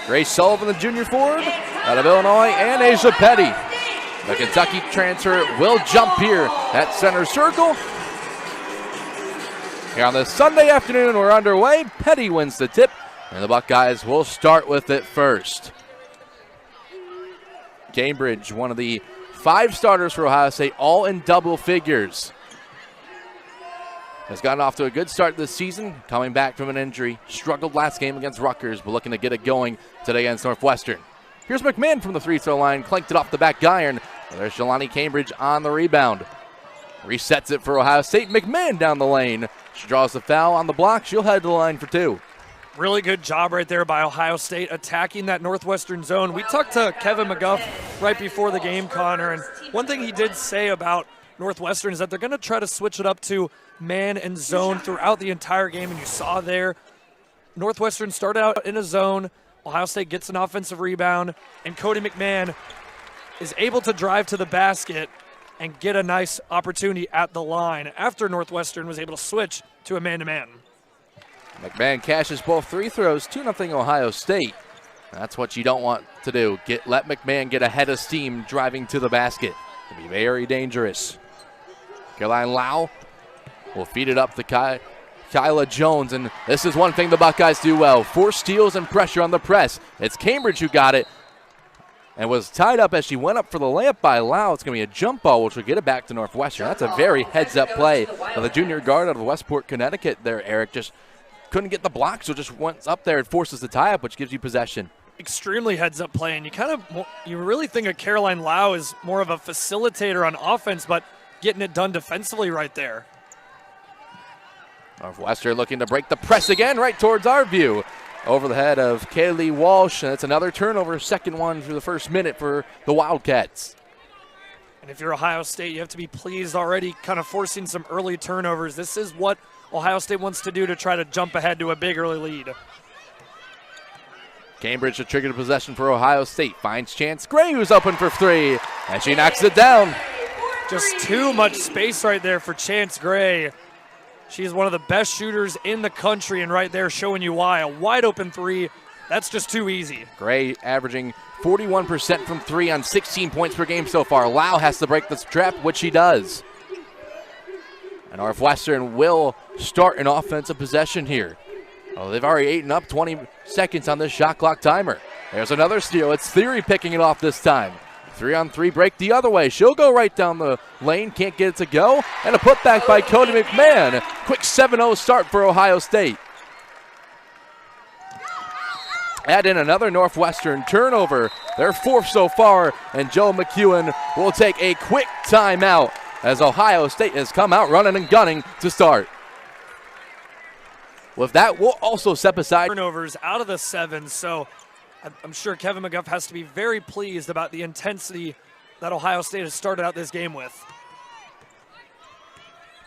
Grace Sullivan, the junior forward out of Illinois, and Asia Petty. The Kentucky transfer will jump here at center circle. Here on this Sunday afternoon, we're underway. Petty wins the tip, and the Buckeyes will start with it first. Cambridge, one of the 5 starters for Ohio State, all in double figures. Has gotten off to a good start this season, coming back from an injury. Struggled last game against Rutgers, but looking to get it going today against Northwestern. Here's McMahon from the free-throw line, clanked it off the back iron. There's Jelani Cambridge on the rebound. Resets it for Ohio State. McMahon down the lane. She draws the foul on the block. She'll head to the line for 2. Really good job right there by Ohio State attacking that Northwestern zone. We talked to Kevin McGuff right before the game, Connor, and one thing he did say about Northwestern is that they're going to try to switch it up to man and zone throughout the entire game, and you saw there Northwestern started out in a zone. Ohio State gets an offensive rebound, and Cody McMahon is able to drive to the basket and get a nice opportunity at the line after Northwestern was able to switch to a man-to-man. McMahon cashes both free throws, 2-0 Ohio State. That's what you don't want to do. Let McMahon get ahead of steam driving to the basket. It'll be very dangerous. Caroline Lau will feed it up to Kyla Jones, and this is one thing the Buckeyes do well. Force steals and pressure on the press. It's Cambridge who got it and was tied up as she went up for the layup by Lau. It's going to be a jump ball, which will get it back to Northwestern. That's a very heads-up play. Now the junior guard out of Westport, Connecticut there, Eric, just couldn't get the block, so just went up there and forces the tie-up, which gives you possession. Extremely heads-up play, and you really think of Caroline Lau as more of a facilitator on offense, but getting it done defensively right there. Northwestern looking to break the press again right towards our view. Over the head of Kaylee Walsh, and it's another turnover, second one through the first minute for the Wildcats. And if you're Ohio State, you have to be pleased already kind of forcing some early turnovers. This is what Ohio State wants to do to try to jump ahead to a big early lead. Cambridge to trigger the possession for Ohio State. Finds Chance Gray, who's open for 3, and she knocks it down. Just too much space right there for Chance Gray. She's one of the best shooters in the country, and right there showing you why. A wide open 3, that's just too easy. Gray averaging 41% from 3 on 16 points per game so far. Lau has to break this trap, which she does. And Northwestern will start an offensive possession here. Oh, they've already eaten up 20 seconds on this shot clock timer. There's another steal. It's Theory picking it off this time. 3-on-3 break the other way. She'll go right down the lane. Can't get it to go. And a putback by Cody McMahon. Quick 7-0 start for Ohio State. Add in another Northwestern turnover. Their 4th so far. And Joe McEwen will take a quick timeout as Ohio State has come out running and gunning to start. With that, we'll also step aside. Turnovers out of the 7, so I'm sure Kevin McGuff has to be very pleased about the intensity that Ohio State has started out this game with.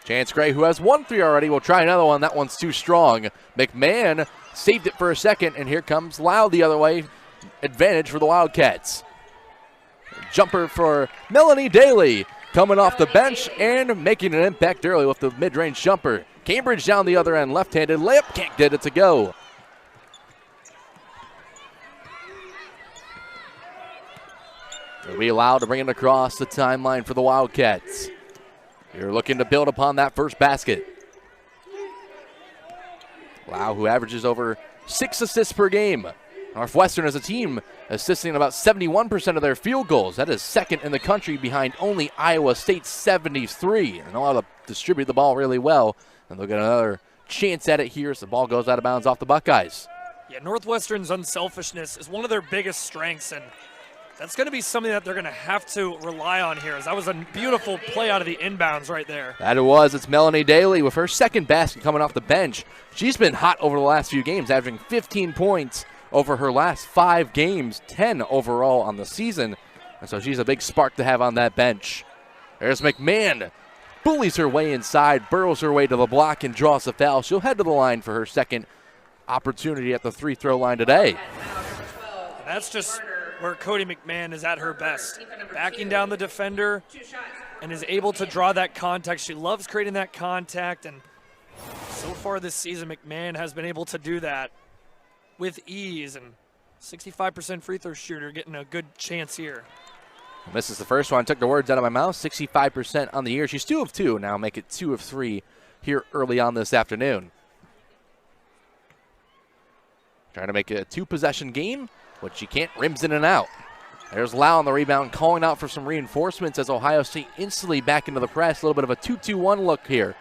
Chance Gray, who has 1 3 already, will try another one. That one's too strong. McMahon saved it for a second, and here comes Lau the other way. Advantage for the Wildcats. Jumper for Melanie Daly, coming off the bench and making an impact early with the mid-range jumper. Cambridge down the other end, left-handed layup, can't get it to go. They'll be allowed to bring it across the timeline for the Wildcats. You're looking to build upon that first basket. Lau, who averages over 6 assists per game. Northwestern as a team assisting about 71% of their field goals. That is second in the country behind only Iowa State's 73. They know how to distribute the ball really well. And they'll get another chance at it here as the ball goes out of bounds off the Buckeyes. Yeah, Northwestern's unselfishness is one of their biggest strengths, and that's going to be something that they're going to have to rely on here. As that was a beautiful play out of the inbounds right there. That it was. It's Melanie Daly with her second basket coming off the bench. She's been hot over the last few games, averaging 15 points over her last 5 games, 10 overall on the season. And so she's a big spark to have on that bench. There's McMahon. Bullies her way inside, burrows her way to the block, and draws a foul. She'll head to the line for her second opportunity at the free-throw line today. That's just where Cody McMahon is at her best. Backing down the defender and is able to draw that contact. She loves creating that contact, and so far this season, McMahon has been able to do that with ease. And 65% free throw shooter, getting a good chance here. Misses the first one. Took the words out of my mouth. 65% on the year. She's 2 of 2. Now make it 2 of 3 here early on this afternoon. Trying to make it a 2-possession game, but she can't. Rims in and out. There's Lau on the rebound, calling out for some reinforcements as Ohio State instantly back into the press. A little bit of a 2-2-1 look here.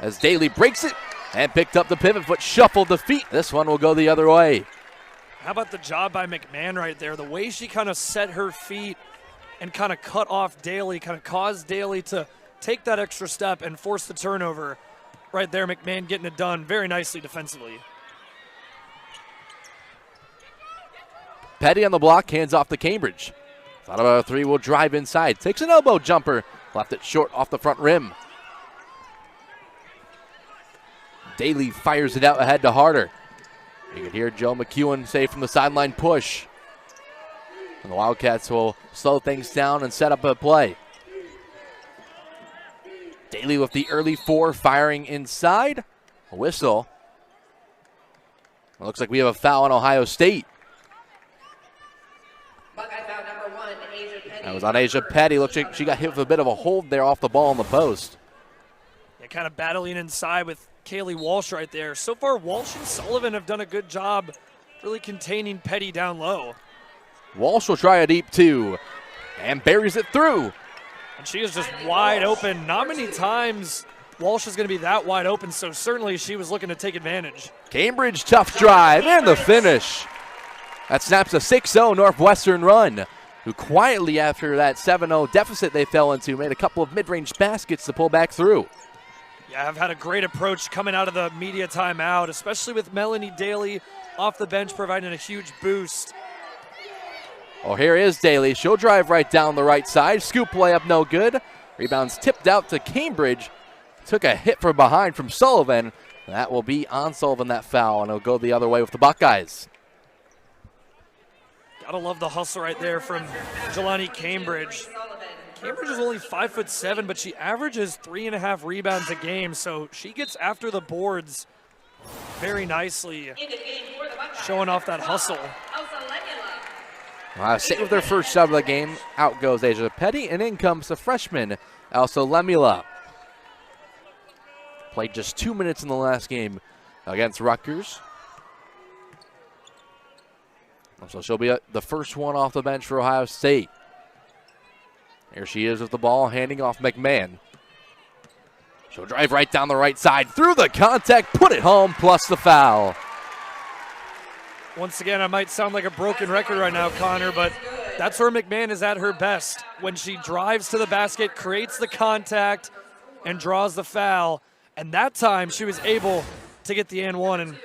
As Daly breaks it and picked up the pivot foot, shuffled the feet. This one will go the other way. How about the job by McMahon right there? The way she kind of set her feet and kind of cut off Daly, kind of caused Daly to take that extra step and force the turnover. Right there, McMahon getting it done very nicely defensively. Petty on the block, hands off to Cambridge. Thought about a three, will drive inside. Takes an elbow jumper, left it short off the front rim. Daly fires it out ahead to Harder. You can hear Joe McEwen say from the sideline, push. And the Wildcats will slow things down and set up a play. Daly with the early 4, firing inside. A whistle. It looks like we have a foul on Ohio State. That was on Asia Petty. Looks like she got hit with a bit of a hold there off the ball on the post. Yeah, kind of battling inside with Kaylee Walsh right there. So far, Walsh and Sullivan have done a good job really containing Petty down low. Walsh will try a deep 2 and buries it through. And she is just wide open. Not many times Walsh is going to be that wide open, so certainly she was looking to take advantage. Cambridge tough drive and the finish. That snaps a 6-0 Northwestern run, who quietly, after that 7-0 deficit they fell into, made a couple of mid-range baskets to pull back through. Yeah, I've had a great approach coming out of the media timeout, especially with Melanie Daly off the bench providing a huge boost. Oh, here is Daly. She'll drive right down the right side. Scoop layup, no good. Rebounds tipped out to Cambridge. Took a hit from behind from Sullivan. That will be on Sullivan, that foul, and it'll go the other way with the Buckeyes. Gotta love the hustle right there from Jelani Cambridge. Cambridge is only 5'7", but she averages 3.5 rebounds a game, so she gets after the boards very nicely, showing off that hustle. State with their first shot of the game. Out goes Asia Petty, and in comes the freshman, Elsa Lemula. Played just 2 minutes in the last game against Rutgers. So she'll be the first one off the bench for Ohio State. Here she is with the ball, handing off McMahon. She'll drive right down the right side, through the contact, put it home, plus the foul. Once again, I might sound like a broken record right now, Connor, but that's where McMahon is at her best. When she drives to the basket, creates the contact, and draws the foul. And that time, she was able to get the and one and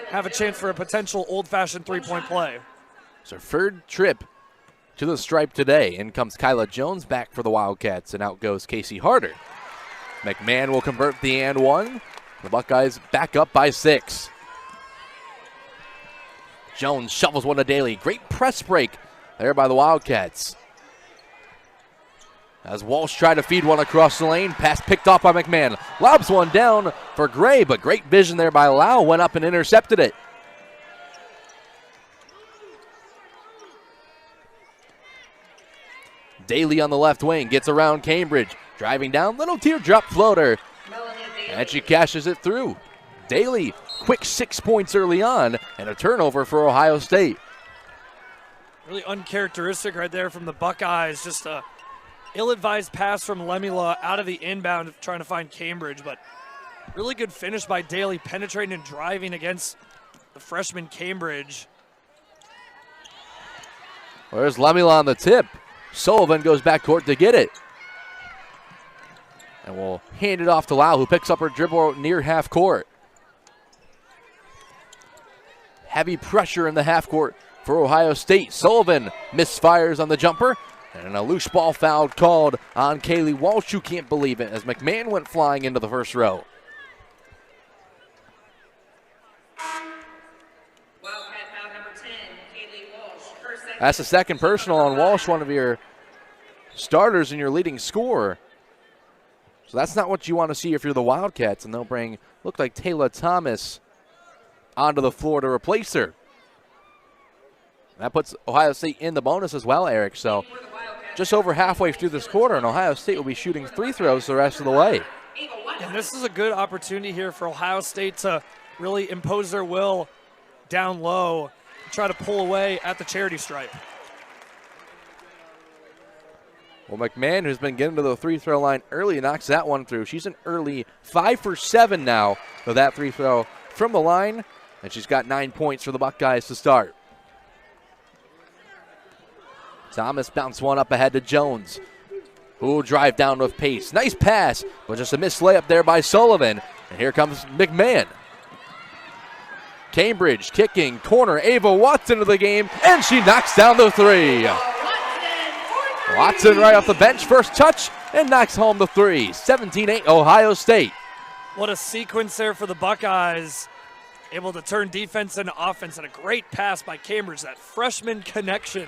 have a chance for a potential old-fashioned three-point play. It's her third trip to the stripe today. In comes Kyla Jones back for the Wildcats, and out goes Casey Harder. McMahon will convert the and one. The Buckeyes back up by 6. Jones shovels one to Daly. Great press break there by the Wildcats. As Walsh tried to feed one across the lane, pass picked off by McMahon. Lobs one down for Gray, but great vision there by Lau. Went up and intercepted it. Daly on the left wing, gets around Cambridge. Driving down, little teardrop floater. And she cashes it through. Daly, quick 6 points early on, and a turnover for Ohio State. Really uncharacteristic right there from the Buckeyes. Just a ill-advised pass from Lemula out of the inbound trying to find Cambridge, but really good finish by Daly, penetrating and driving against the freshman Cambridge. There's Lemula on the tip. Sullivan goes backcourt to get it. And we'll hand it off to Lau, who picks up her dribble near half court. Heavy pressure in the half court for Ohio State. Sullivan misfires on the jumper. And a loose ball foul called on Kaylee Walsh. You can't believe it, as McMahon went flying into the first row. That's the second personal on Walsh, one of your starters and your leading scorer. So that's not what you want to see if you're the Wildcats, and they'll bring, look like Taylor Thomas onto the floor to replace her. That puts Ohio State in the bonus as well, Eric. So just over halfway through this quarter, and Ohio State will be shooting free throws the rest of the way. And this is a good opportunity here for Ohio State to really impose their will down low, try to pull away at the charity stripe. Well, McMahon, who's been getting to the free throw line early, knocks that one through. She's an early 5 for 7 now with that free throw from the line, and she's got 9 points for the Buckeyes to start. Thomas bounced one up ahead to Jones, who will drive down with pace. Nice pass, but just a missed layup there by Sullivan. And here comes McMahon. Cambridge kicking, corner, Ava Watson into the game, and she knocks down the three. Watson right off the bench, first touch, and knocks home the three. 17-8 Ohio State. What a sequence there for the Buckeyes. Able to turn defense into offense, and a great pass by Cambridge, that freshman connection.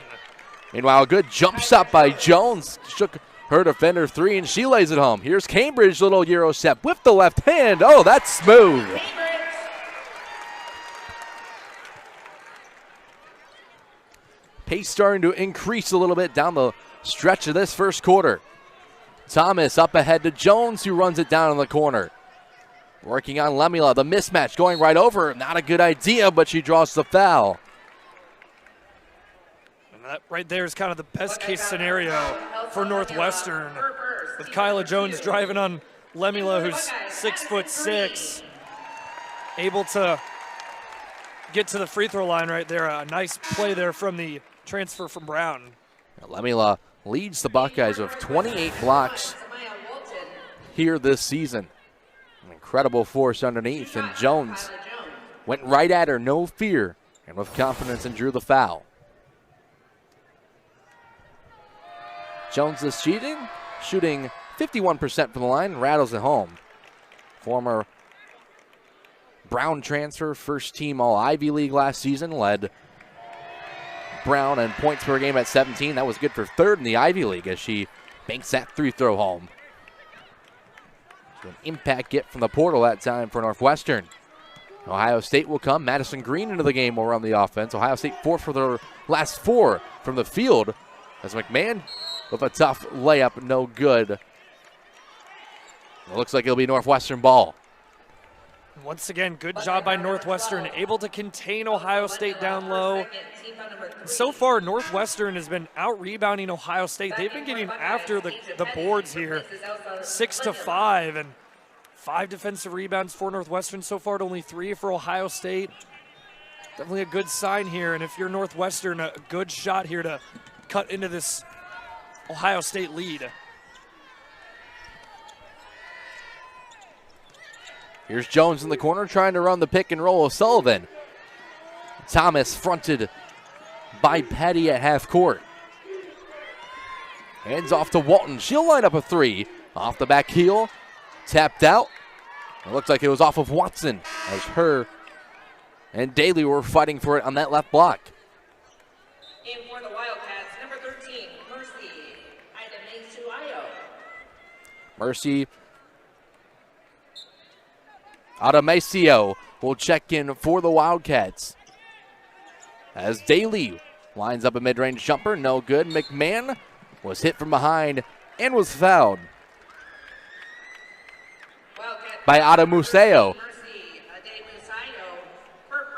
Meanwhile, a good jump shot by Jones. Shook her defender three, and she lays it home. Here's Cambridge, little Euro step with the left hand. Oh, that's smooth. Pace starting to increase a little bit down the stretch of this first quarter. Thomas up ahead to Jones, who runs it down in the corner. Working on Lemila, the mismatch going right over her. Not a good idea, but she draws the foul. And that right there is kind of the best case scenario for Northwestern, with Kyla Jones driving on Lemila, who's 6'6", able to get to the free throw line right there. A nice play there from the transfer from Brown. Lemila leads the Buckeyes with 28 blocks here this season. An incredible force underneath, and Jones went right at her, no fear, and with confidence, and drew the foul. Jones is shooting 51% from the line, rattles it home. Former Brown transfer, first team All-Ivy League last season, led Brown in points per game at 17. That was good for third in the Ivy League as she banks that free throw home. So an impact get from the portal that time for Northwestern. Ohio State will come. Madison Green into the game will run the offense. Ohio State 4 for their last 4 from the field as McMahon with a tough layup, no good. It looks like it'll be Northwestern ball. Once again, good job by Northwestern, able to contain Ohio State down low. So far, Northwestern has been out-rebounding Ohio State. They've been getting after the boards here, 6-5, and 5 defensive rebounds for Northwestern so far, to only 3 for Ohio State. Definitely a good sign here, and if you're Northwestern, a good shot here to cut into this Ohio State lead. Here's Jones in the corner trying to run the pick and roll of Sullivan. Thomas fronted by Petty at half court. Hands off to Walton. She'll line up a 3. Off the back heel. Tapped out. It looks like it was off of Watson as her and Daly were fighting for it on that left block. In for the Wildcats, number 13, Mercy Adamaisuayo. Mercy Adamaisio will check in for the Wildcats. As Daly lines up a mid-range jumper, no good. McMahon was hit from behind and was fouled by Adamuseo.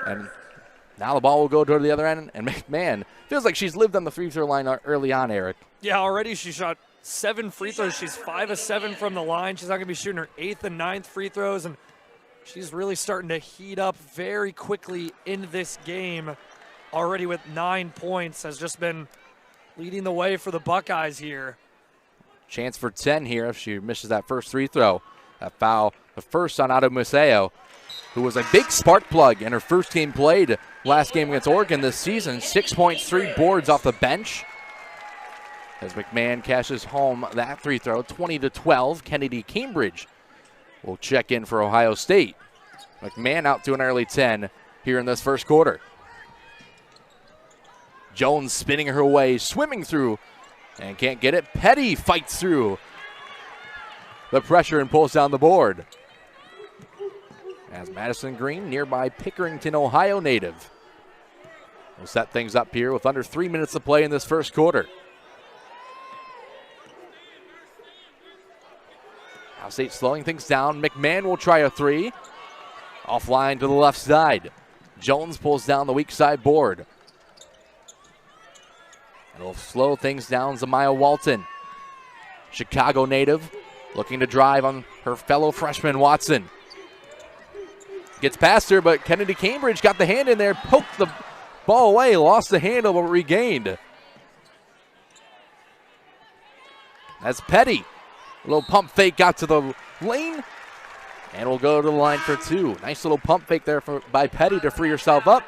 And now the ball will go toward the other end, and McMahon feels like she's lived on the free throw line early on, Eric. Yeah, already she shot 7 free throws. She's 5 of 7 from the line. She's not going to be shooting her 8th and 9th free throws, and she's really starting to heat up very quickly in this game. Already with 9 points, has just been leading the way for the Buckeyes here. Chance for 10 here if she misses that first free throw. That foul, the first on Adamuseo, who was a big spark plug in her first game played last game against Oregon this season. 6 points, 3 boards off the bench. As McMahon cashes home that free throw, 20-12. Kennedy Cambridge will check in for Ohio State. McMahon out to an early 10 here in this first quarter. Jones spinning her way, swimming through, and can't get it. Petty fights through the pressure and pulls down the board. As Madison Green, nearby Pickerington, Ohio native. We'll set things up here with under 3 minutes to play in this first quarter. Ohio State slowing things down. McMahon will try a three. Offline to the left side. Jones pulls down the weak side board. It'll slow things down. Zamaya Walton, Chicago native, looking to drive on her fellow freshman Watson. Gets past her, but Kennedy Cambridge got the hand in there, poked the ball away, lost the handle, but regained. That's Petty. A little pump fake got to the lane, and will go to the line for two. Nice little pump fake there by Petty to free herself up.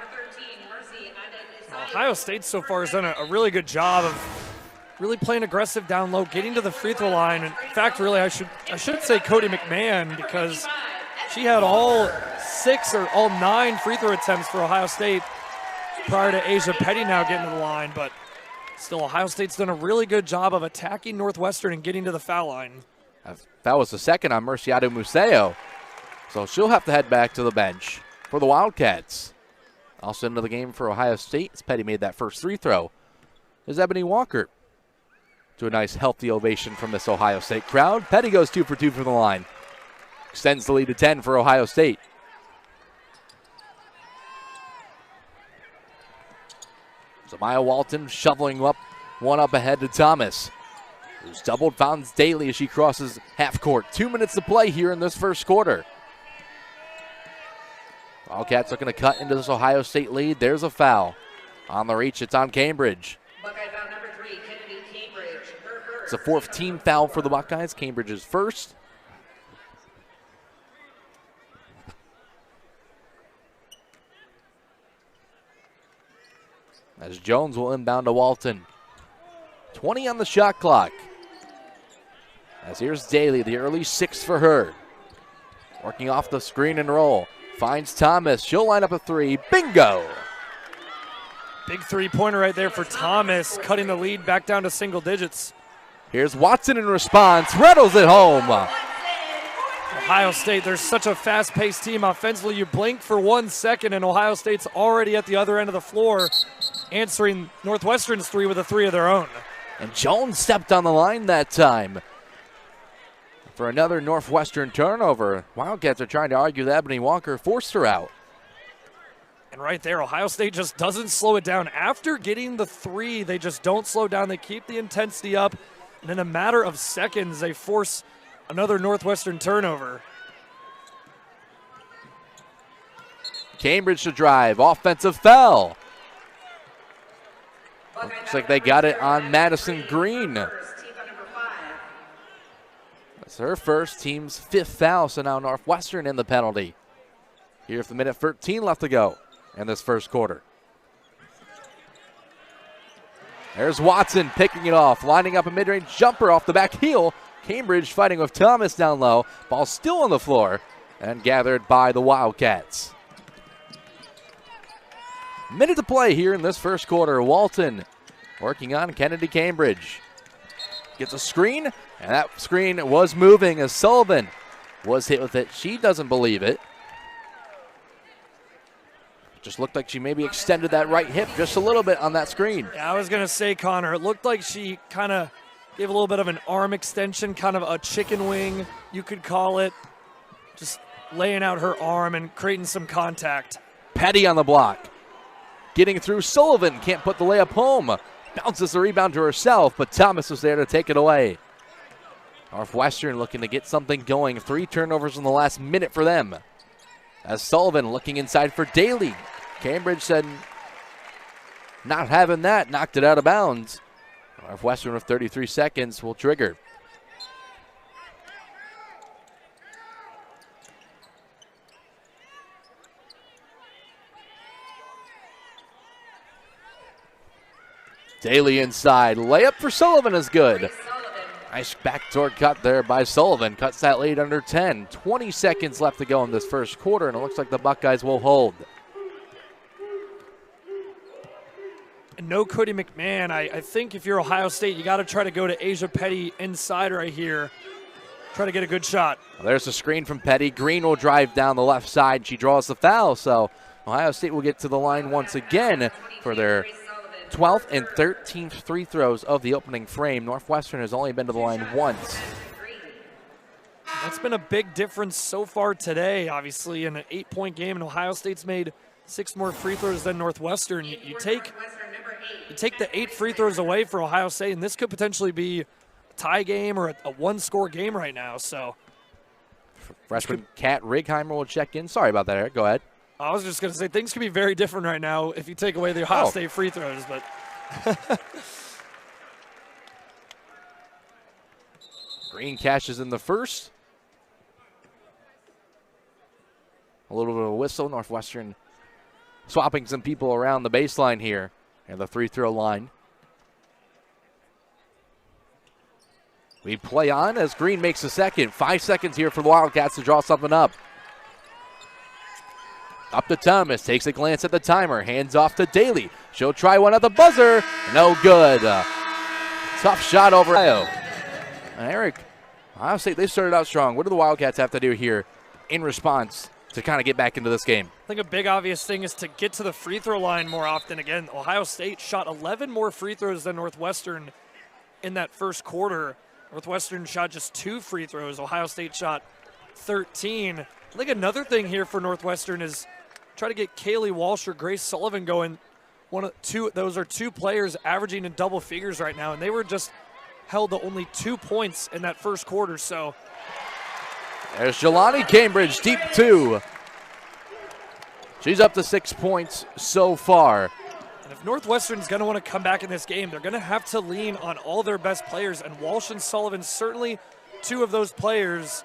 Ohio State so far has done a really good job of really playing aggressive down low, getting to the free throw line. In fact, really, I should say Cody McMahon, because she had all 6 or all 9 free throw attempts for Ohio State prior to Asia Petty now getting to the line. But still, Ohio State's done a really good job of attacking Northwestern and getting to the foul line. That was the second on Murciado Museo, so she'll have to head back to the bench for the Wildcats. Also into the game for Ohio State, as Petty made that first free throw, is Ebony Walker. To a nice, healthy ovation from this Ohio State crowd. Petty goes 2 for 2 from the line. Extends the lead to 10 for Ohio State. Zamaya Walton shoveling one up ahead to Thomas, who's doubled, finds Daly as she crosses half court. 2 minutes to play here in this first quarter. Wildcats looking to cut into this Ohio State lead. There's a foul. On the reach, it's on Cambridge. Buckeye foul number 3, Kennedy Cambridge. Her first. It's a 4th team foul for the Buckeyes. Cambridge is first. As Jones will inbound to Walton. 20 on the shot clock. As here's Daly, the early 6 for her. Working off the screen and roll. Finds Thomas. She'll line up a 3. Bingo! Big three-pointer right there for Thomas, cutting the lead back down to single digits. Here's Watson in response. Rattles it home. Ohio State, they're such a fast-paced team offensively. You blink for 1 second, and Ohio State's already at the other end of the floor, answering Northwestern's 3 with a 3 of their own. And Jones stepped on the line that time for another Northwestern turnover. Wildcats are trying to argue that Ebony Walker forced her out. And right there, Ohio State just doesn't slow it down. After getting the 3, they just don't slow down. They keep the intensity up, and in a matter of seconds, they force another Northwestern turnover. Cambridge to drive. Offensive foul. Looks like they got it on Madison Green. That's her first, team's 5th foul, so now Northwestern in the penalty. Here's the minute 13 left to go in this first quarter. There's Watson picking it off, lining up a mid-range jumper off the back heel. Cambridge fighting with Thomas down low. Ball still on the floor and gathered by the Wildcats. Minute to play here in this first quarter. Walton working on Kennedy Cambridge. Gets a screen, and that screen was moving as Sullivan was hit with it. She doesn't believe it. Just looked like she maybe extended that right hip just a little bit on that screen. Yeah, I was going to say, Connor, it looked like she kind of gave a little bit of an arm extension, kind of a chicken wing, you could call it. Just laying out her arm and creating some contact. Petty on the block. Getting through Sullivan, can't put the layup home. Bounces the rebound to herself, but Thomas was there to take it away. Northwestern looking to get something going. 3 turnovers in the last minute for them. As Sullivan looking inside for Daly. Cambridge said, not having that, knocked it out of bounds. Northwestern with 33 seconds will trigger. Daly inside. Layup for Sullivan is good. Nice backdoor cut there by Sullivan. Cuts that lead under 10. 20 seconds left to go in this first quarter, and it looks like the Buckeyes will hold. And no Cody McMahon. I think if you're Ohio State, you got to try to go to Asia Petty inside right here. Try to get a good shot. Well, there's a screen from Petty. Green will drive down the left side. She draws the foul, so Ohio State will get to the line once again for their 12th and 13th free throws of the opening frame. Northwestern has only been to the line once. That's been a big difference so far today, obviously, in an 8-point game, and Ohio State's made 6 more free throws than Northwestern. You take the 8 free throws away for Ohio State, and this could potentially be a tie game or a one-score game right now. So, Freshman Kat Righeimer will check in. Sorry about that, Eric. Go ahead. I was just going to say things could be very different right now if you take away the Ohio State free throws, but Green cashes in the first. A little bit of a whistle. Northwestern swapping some people around the baseline here and the free throw line. We play on as Green makes a second. 5 seconds here for the Wildcats to draw something up. Up to Thomas, takes a glance at the timer, hands off to Daly. She'll try one at the buzzer. No good. Tough shot over Ohio. And Eric, Ohio State, they started out strong. What do the Wildcats have to do here in response to kind of get back into this game? I think a big obvious thing is to get to the free throw line more often. Again, Ohio State shot 11 more free throws than Northwestern in that first quarter. Northwestern shot just 2 free throws. Ohio State shot 13. I think another thing here for Northwestern is try to get Kaylee Walsh or Grace Sullivan going. Those are 2 players averaging in double figures right now, and they were just held to only 2 points in that first quarter. So there's Jelani Cambridge, deep 2. She's up to 6 points so far. And if Northwestern's going to want to come back in this game, they're going to have to lean on all their best players, and Walsh and Sullivan, certainly 2 of those players.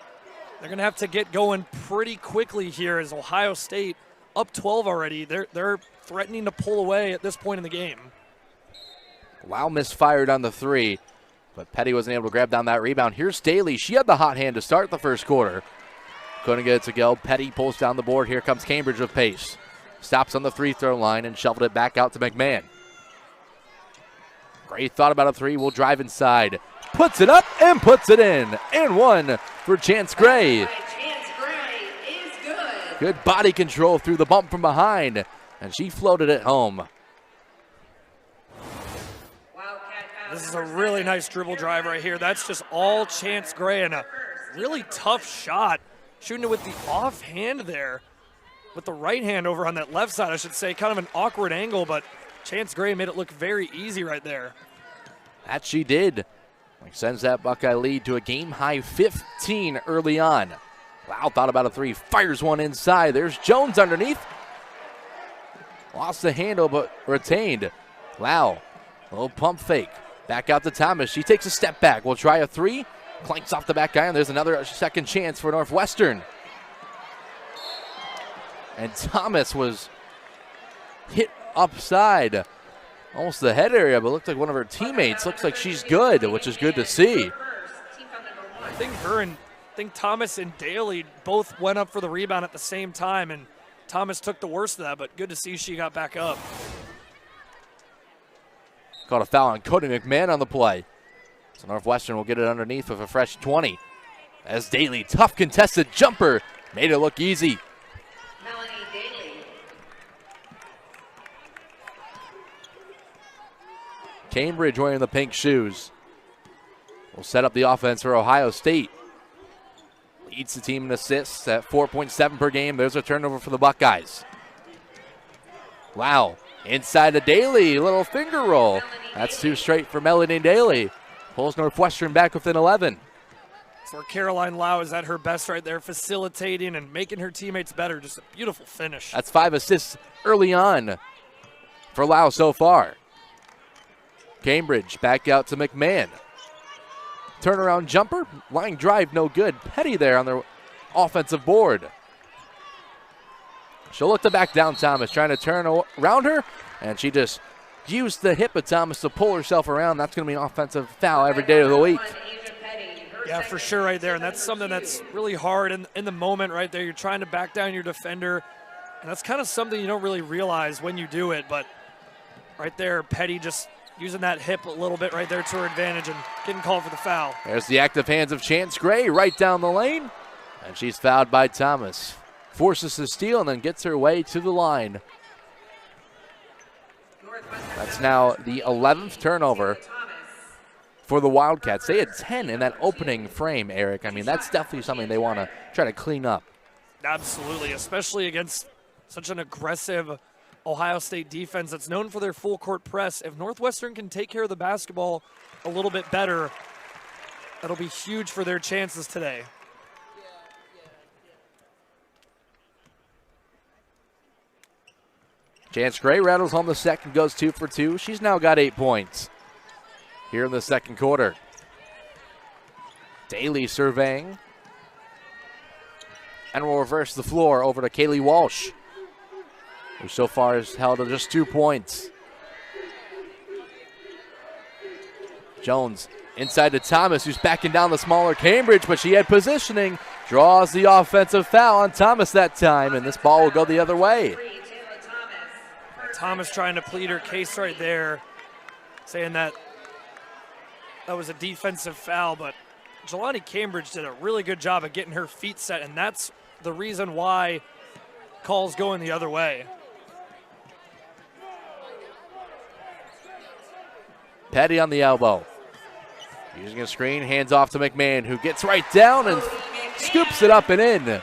They're going to have to get going pretty quickly here as Ohio State up 12 already. They're threatening to pull away at this point in the game. Wow, misfired on the 3, but Petty wasn't able to grab down that rebound. Here's Daly. She had the hot hand to start the first quarter. Couldn't get it to go. Petty pulls down the board. Here comes Cambridge with pace. Stops on the free throw line and shoveled it back out to McMahon. Gray thought about a 3, will drive inside. Puts it up and puts it in. And 1 for Chance Gray. Good body control through the bump from behind, and she floated it home. This is a really nice dribble drive right here. That's just all Chance Gray, and a really tough shot. Shooting it with the offhand there. With the right hand over on that left side, I should say. Kind of an awkward angle, but Chance Gray made it look very easy right there. That she did. Sends that Buckeye lead to a game-high 15 early on. Wow, thought about a 3, fires one inside. There's Jones underneath. Lost the handle, but retained. Wow, a little pump fake. Back out to Thomas. She takes a step back. We'll try a 3. Clanks off the back iron. There's another second chance for Northwestern. And Thomas was hit upside. Almost the head area, but looked like one of her teammates. Looks like she's good, which is good to see. I think Thomas and Daly both went up for the rebound at the same time, and Thomas took the worst of that, but good to see she got back up. Caught a foul on Cody McMahon on the play. So Northwestern will get it underneath with a fresh 20. As Daly, tough contested jumper, made it look easy. Cambridge wearing the pink shoes will set up the offense for Ohio State. Leads the team in assists at 4.7 per game. There's a turnover for the Buckeyes. Wow, inside to Daly, little finger roll. That's 2 straight for Melanie Daly. Pulls Northwestern back within 11. That's where Caroline Lau is at her best right there, facilitating and making her teammates better. Just a beautiful finish. That's 5 assists early on for Lau so far. Cambridge back out to McMahon. Turnaround jumper, line drive, no good. Petty there on the offensive board. She'll look to back down Thomas, trying to turn around her, and she just used the hip of Thomas to pull herself around. That's going to be an offensive foul every day of the week. Yeah, for sure right there, and that's something that's really hard in the moment right there. You're trying to back down your defender, and that's kind of something you don't really realize when you do it, but right there, Petty just using that hip a little bit right there to her advantage and getting called for the foul. There's the active hands of Chance Gray right down the lane, and she's fouled by Thomas. forces the steal and then gets her way to the line. That's now the 11th turnover for the Wildcats. They had 10 in that opening frame, Eric. I mean, that's definitely something they want to try to clean up. Absolutely, especially against such an aggressive Ohio State defense that's known for their full court press. If Northwestern can take care of the basketball a little bit better, that'll be huge for their chances today. Chance Gray rattles home the second, goes 2 for 2. She's now got 8 points here in the second quarter. Daly surveying. And will reverse the floor over to Kaylee Walsh, who so far has held to just 2 points. Jones inside to Thomas, who's backing down the smaller Cambridge, but she had positioning. Draws the offensive foul on Thomas that time, and this ball will go the other way. Thomas trying to plead her case right there, saying that that was a defensive foul, but Jelani Cambridge did a really good job of getting her feet set, and that's the reason why calls going the other way. Petty on the elbow. Using a screen, hands off to McMahon, who gets right down and scoops it up and in.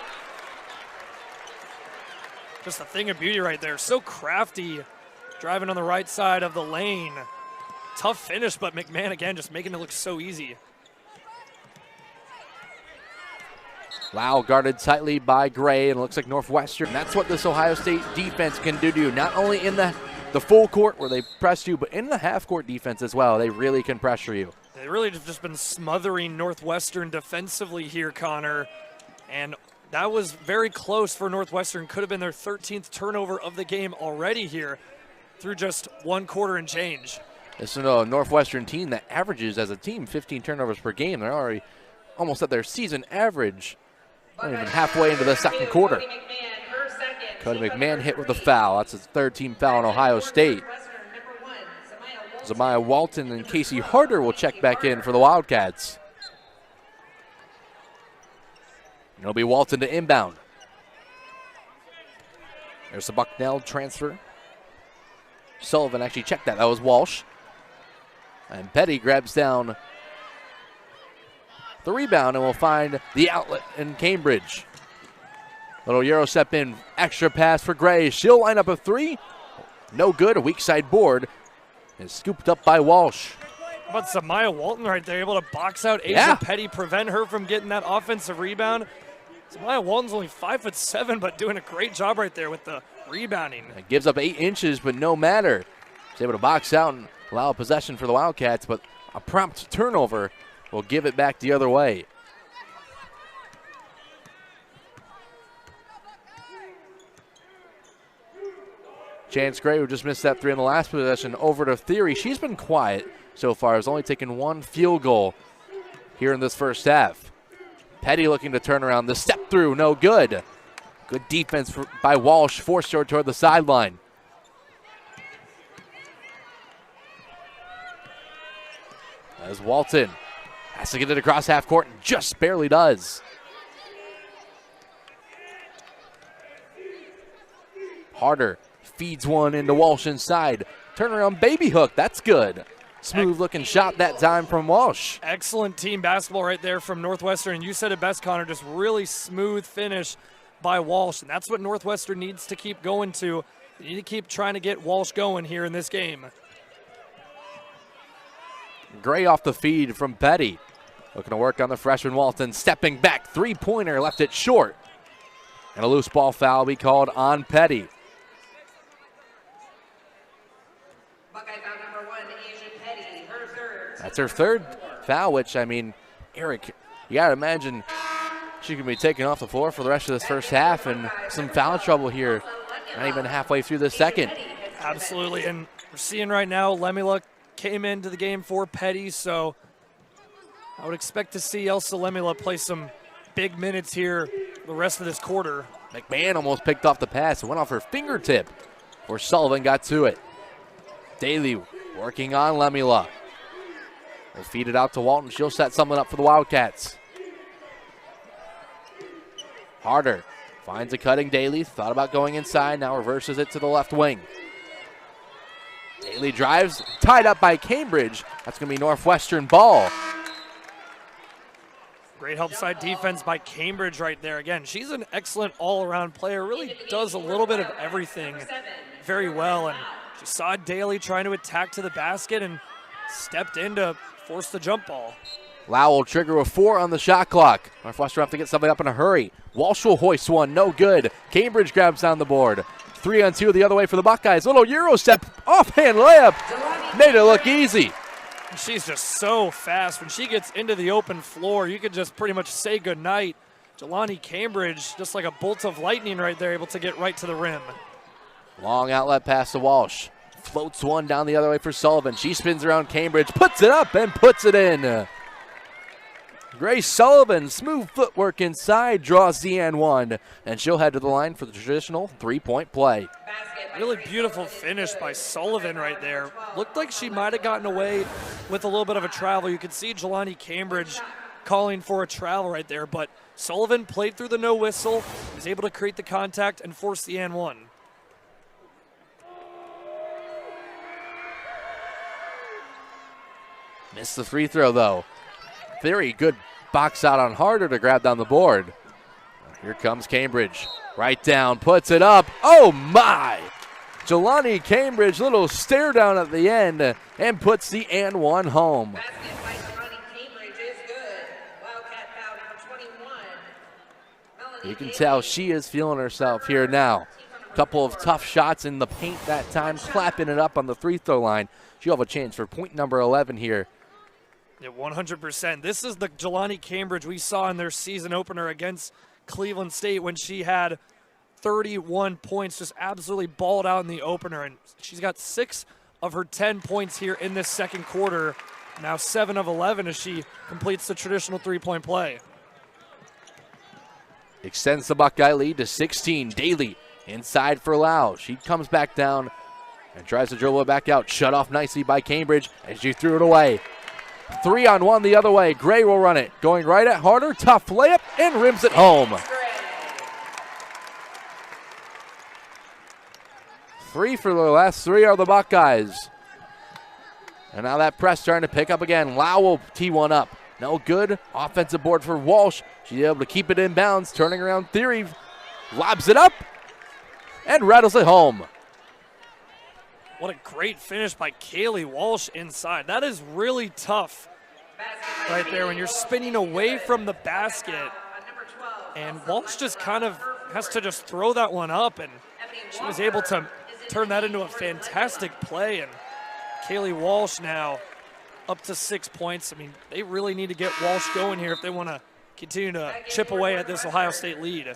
Just a thing of beauty right there. So crafty, driving on the right side of the lane. Tough finish, but McMahon again just making it look so easy. Lau guarded tightly by Gray, and it looks like Northwestern. That's what this Ohio State defense can do to you. Not only in the full court where they press you, but in the half-court defense as well. They really can pressure you. They really have just been smothering Northwestern defensively here, Connor. And that was very close for Northwestern. Could have been their 13th turnover of the game already here through just 1 quarter and change. This is a Northwestern team that averages as a team 15 turnovers per game. They're already almost at their season average. Not even halfway into the second quarter. Cody McMahon hit with a foul. That's his 3rd team foul in Ohio State. Zamiah Walton and Casey Harder will check back in for the Wildcats. And it'll be Walton to inbound. There's the Bucknell transfer. Sullivan actually checked that. That was Walsh. And Petty grabs down the rebound and will find the outlet in Cambridge. Little Euro step in, extra pass for Gray. She'll line up a 3. No good, a weak side board. Is scooped up by Walsh. How about Zamiah Walton right there, able to box out Asia Petty, prevent her from getting that offensive rebound. Zamiah Walton's only 5'7", but doing a great job right there with the rebounding. It gives up 8 inches, but no matter. She's able to box out and allow possession for the Wildcats, but a prompt turnover will give it back the other way. Chance Gray, who just missed that 3 in the last possession, over to Theory. She's been quiet so far. Has only taken 1 field goal here in this first half. Petty looking to turn around. The step through, no good. Good defense by Walsh, forced her toward the sideline. As Walton has to get it across half court and just barely does. Harder feeds one into Walsh inside. Turnaround baby hook, that's good. Smooth looking shot that time from Walsh. Excellent team basketball right there from Northwestern. And you said it best, Connor, just really smooth finish by Walsh. And that's what Northwestern needs to keep going to. They need to keep trying to get Walsh going here in this game. Gray off the feed from Petty. Looking to work on the freshman Walton. Stepping back, 3-pointer, left it short. And a loose ball foul be called on Petty. That's her 3rd foul, which, I mean, Eric, you got to imagine she can be taken off the floor for the rest of this first half and some foul trouble here, not even halfway through the second. Absolutely, and we're seeing right now Lemula came into the game for Petty, so I would expect to see Elsa Lemula play some big minutes here the rest of this quarter. McMahon almost picked off the pass. It went off her fingertip before Sullivan got to it. Daly working on Lemula. We'll feed it out to Walton. She'll set something up for the Wildcats. Harder Finds a cutting Daly. Thought about going inside. Now reverses it to the left wing. Daly drives. Tied up by Cambridge. That's going to be Northwestern ball. Great help side defense by Cambridge right there. Again, she's an excellent all-around player. Really does a little bit of everything very well. And she saw Daly trying to attack to the basket and stepped in to force the jump ball. Lau will trigger with 4 on the shot clock. Northwestern have to get something up in a hurry. Walsh will hoist one. No good. Cambridge grabs down the board. 3-on-2 the other way for the Buckeyes. Little Euro step. Offhand layup. Made it look easy. She's just so fast. When she gets into the open floor, you could just pretty much say goodnight. Jelani Cambridge, just like a bolt of lightning right there, able to get right to the rim. Long outlet pass to Walsh. Floats one down the other way for Sullivan. She spins around Cambridge, puts it up and puts it in. Grace Sullivan, smooth footwork inside, draws the and one, and she'll head to the line for the traditional three-point play. Really beautiful finish by Sullivan right there. Looked like she might have gotten away with a little bit of a travel. You could see Jelani Cambridge calling for a travel right there, but Sullivan played through the no whistle, was able to create the contact and force the and one. Missed the free throw though. Very good box out on Harder to grab down the board. Here comes Cambridge. Right down, puts it up. Oh my! Jelani Cambridge, little stare down at the end and puts the and one home. Basket by Jelani Cambridge is good. Wildcat foul number 21. Melanie You can tell she is feeling herself here now. Couple of tough shots in the paint that time, clapping it up on the free throw line. She'll have a chance for point number 11 here. Yeah, 100%. This is the Jelani Cambridge we saw in their season opener against Cleveland State when she had 31 points, just absolutely balled out in the opener. And she's got 6 of her 10 points here in this second quarter. Now 7 of 11 as she completes the traditional three-point play. Extends the Buckeye lead to 16. Daly inside for Lau. She comes back down and tries to dribble it back out. Shut off nicely by Cambridge as she threw it away. 3-on-1 the other way. Gray will run it. Going right at Harder. Tough layup and rims it home. 3 for the last 3 are the Buckeyes. And now that press trying to pick up again. Lau will tee one up. No good. Offensive board for Walsh. She's able to keep it in bounds. Turning around Theory. Lobs it up and rattles it home. What a great finish by Kaylee Walsh inside. That is really tough right there when you're spinning away from the basket. And Walsh just kind of has to just throw that one up, and she was able to turn that into a fantastic play. And Kaylee Walsh now up to 6 points. I mean, they really need to get Walsh going here if they want to continue to chip away at this Ohio State lead.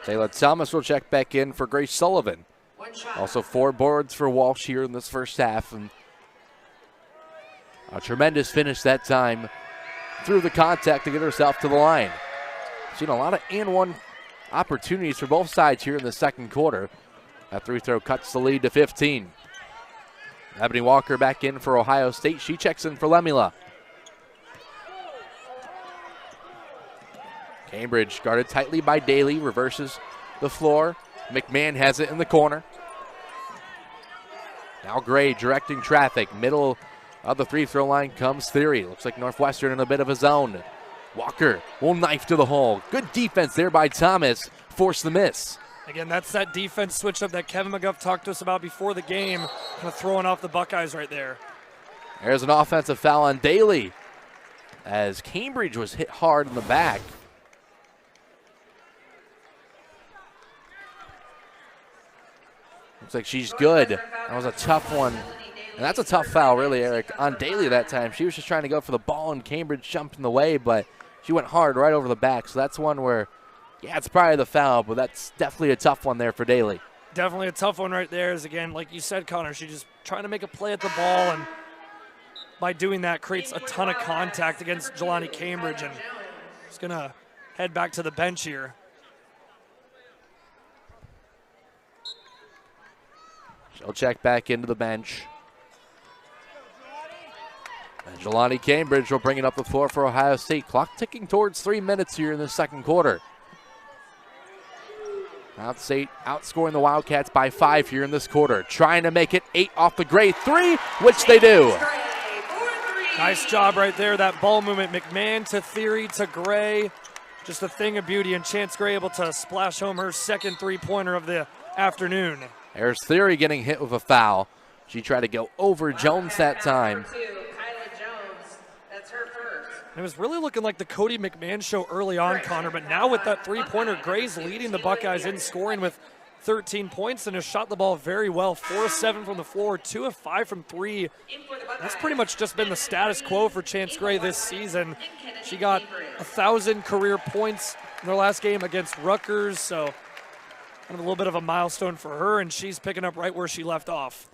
Taylor Thomas will check back in for Grace Sullivan. Also 4 boards for Walsh here in this first half. And a tremendous finish that time through the contact to get herself to the line. Seen a lot of and one opportunities for both sides here in the second quarter. That free throw cuts the lead to 15. Ebony Walker back in for Ohio State. She checks in for Lemula. Cambridge guarded tightly by Daly, reverses the floor. McMahon has it in the corner. Now Gray directing traffic. Middle of the free throw line comes Theory. Looks like Northwestern in a bit of a zone. Walker will knife to the hole. Good defense there by Thomas. Force the miss. Again, that's that defense switch up that Kevin McGuff talked to us about before the game. Kind of throwing off the Buckeyes right there. There's an offensive foul on Daly as Cambridge was hit hard in the back. Looks like she's good. That was a tough one. And that's a tough foul, really, Eric. On Daly that time, she was just trying to go for the ball, and Cambridge jumped in the way, but she went hard right over the back. So that's one where, yeah, it's probably the foul, but that's definitely a tough one there for Daly. Definitely a tough one right there. Is again, like you said, Connor, she's just trying to make a play at the ball, and by doing that creates a ton of contact against Jelani Cambridge, and she's going to head back to the bench here. She'll check back into the bench. And Jelani Cambridge will bring it up the floor for Ohio State. Clock ticking towards 3 minutes here in the second quarter. State outscoring the Wildcats by 5 here in this quarter. Trying to make it 8 off the Gray 3, which they do. Nice job right there, that ball movement. McMahon to Theory to Gray. Just a thing of beauty, and Chance Gray able to splash home her second three-pointer of the afternoon. There's Theory getting hit with a foul. She tried to go over Jones that time. It was really looking like the Cody McMahon show early on, Connor, but now with that three-pointer, Gray's leading the Buckeyes in scoring with 13 points and has shot the ball very well. 4 of 7 from the floor, 2 of 5 from 3. That's pretty much just been the status quo for Chance Gray this season. She got 1,000 career points in their last game against Rutgers, so kind of a little bit of a milestone for her, and she's picking up right where she left off.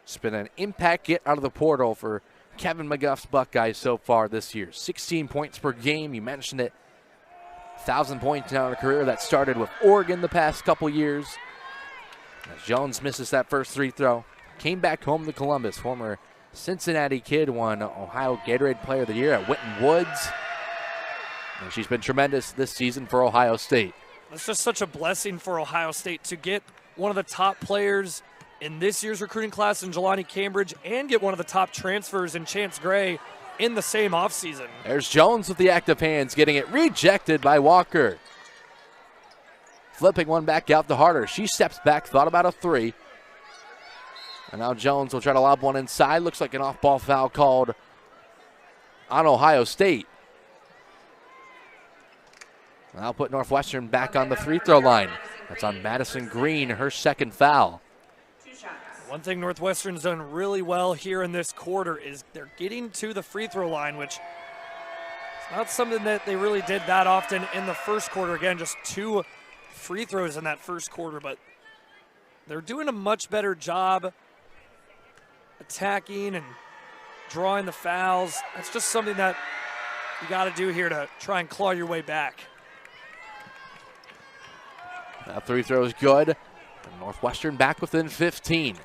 It's been an impact get out of the portal for Kevin McGuff's Buckeyes so far this year. 16 points per game. You mentioned it. 1,000 points now in a career that started with Oregon the past couple years. As Jones misses that first free throw, came back home to Columbus. Former Cincinnati kid, won Ohio Gatorade Player of the Year at Winton Woods. And she's been tremendous this season for Ohio State. It's just such a blessing for Ohio State to get one of the top players in this year's recruiting class in Jelani Cambridge and get one of the top transfers in Chance Gray in the same offseason. There's Jones with the active hands, getting it rejected by Walker. Flipping one back out to Harder. She steps back, thought about a three. And now Jones will try to lob one inside. Looks like an off-ball foul called on Ohio State. And I'll put Northwestern back on the free throw line. That's on Madison Green, her second foul. One thing Northwestern's done really well here in this quarter is they're getting to the free throw line, which is not something that they really did that often in the first quarter. Again, just 2 free throws in that first quarter, but they're doing a much better job attacking and drawing the fouls. That's just something that you got to do here to try and claw your way back. That free throw is good. And Northwestern back within 15.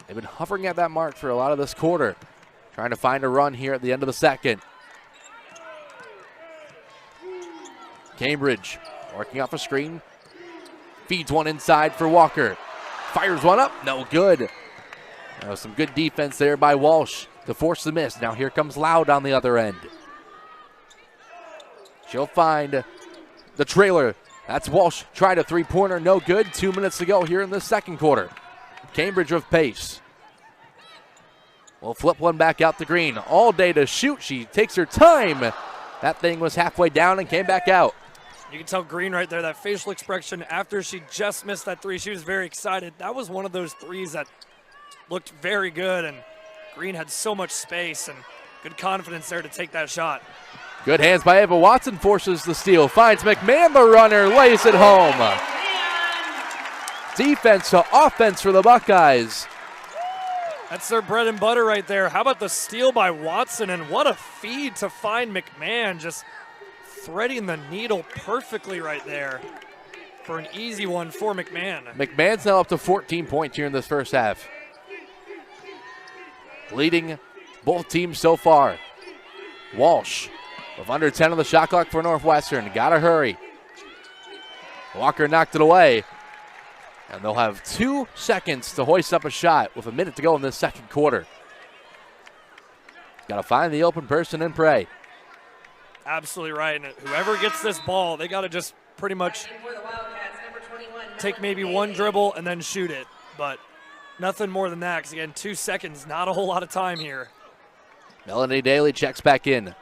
They've been hovering at that mark for a lot of this quarter. Trying to find a run here at the end of the second. Cambridge working off a screen. Feeds one inside for Walker. Fires one up, no good. Some good defense there by Walsh to force the miss. Now here comes Loud on the other end. She'll find the trailer. That's Walsh. Tried a three-pointer, no good. 2 minutes to go here in the second quarter. Cambridge with pace. Will flip one back out to Green. All day to shoot. She takes her time. That thing was halfway down and came back out. You can tell Green right there, that facial expression after she just missed that three. She was very excited. That was one of those threes that looked very good, and Green had so much space and good confidence there to take that shot. Good hands by Ava Watson, forces the steal. Finds McMahon, the runner, lays it home. Defense to offense for the Buckeyes. That's their bread and butter right there. How about the steal by Watson, and what a feed to find McMahon, just threading the needle perfectly right there for an easy one for McMahon. McMahon's now up to 14 points here in this first half. Leading both teams so far. Walsh with under 10 on the shot clock for Northwestern. Gotta hurry. Walker knocked it away. And they'll have 2 seconds to hoist up a shot with a minute to go in this second quarter. Gotta find the open person and pray. Absolutely right. And whoever gets this ball, they gotta just pretty much take maybe one dribble and then shoot it. But nothing more than that, because again, 2 seconds, not a whole lot of time here. Melanie Daly checks back in.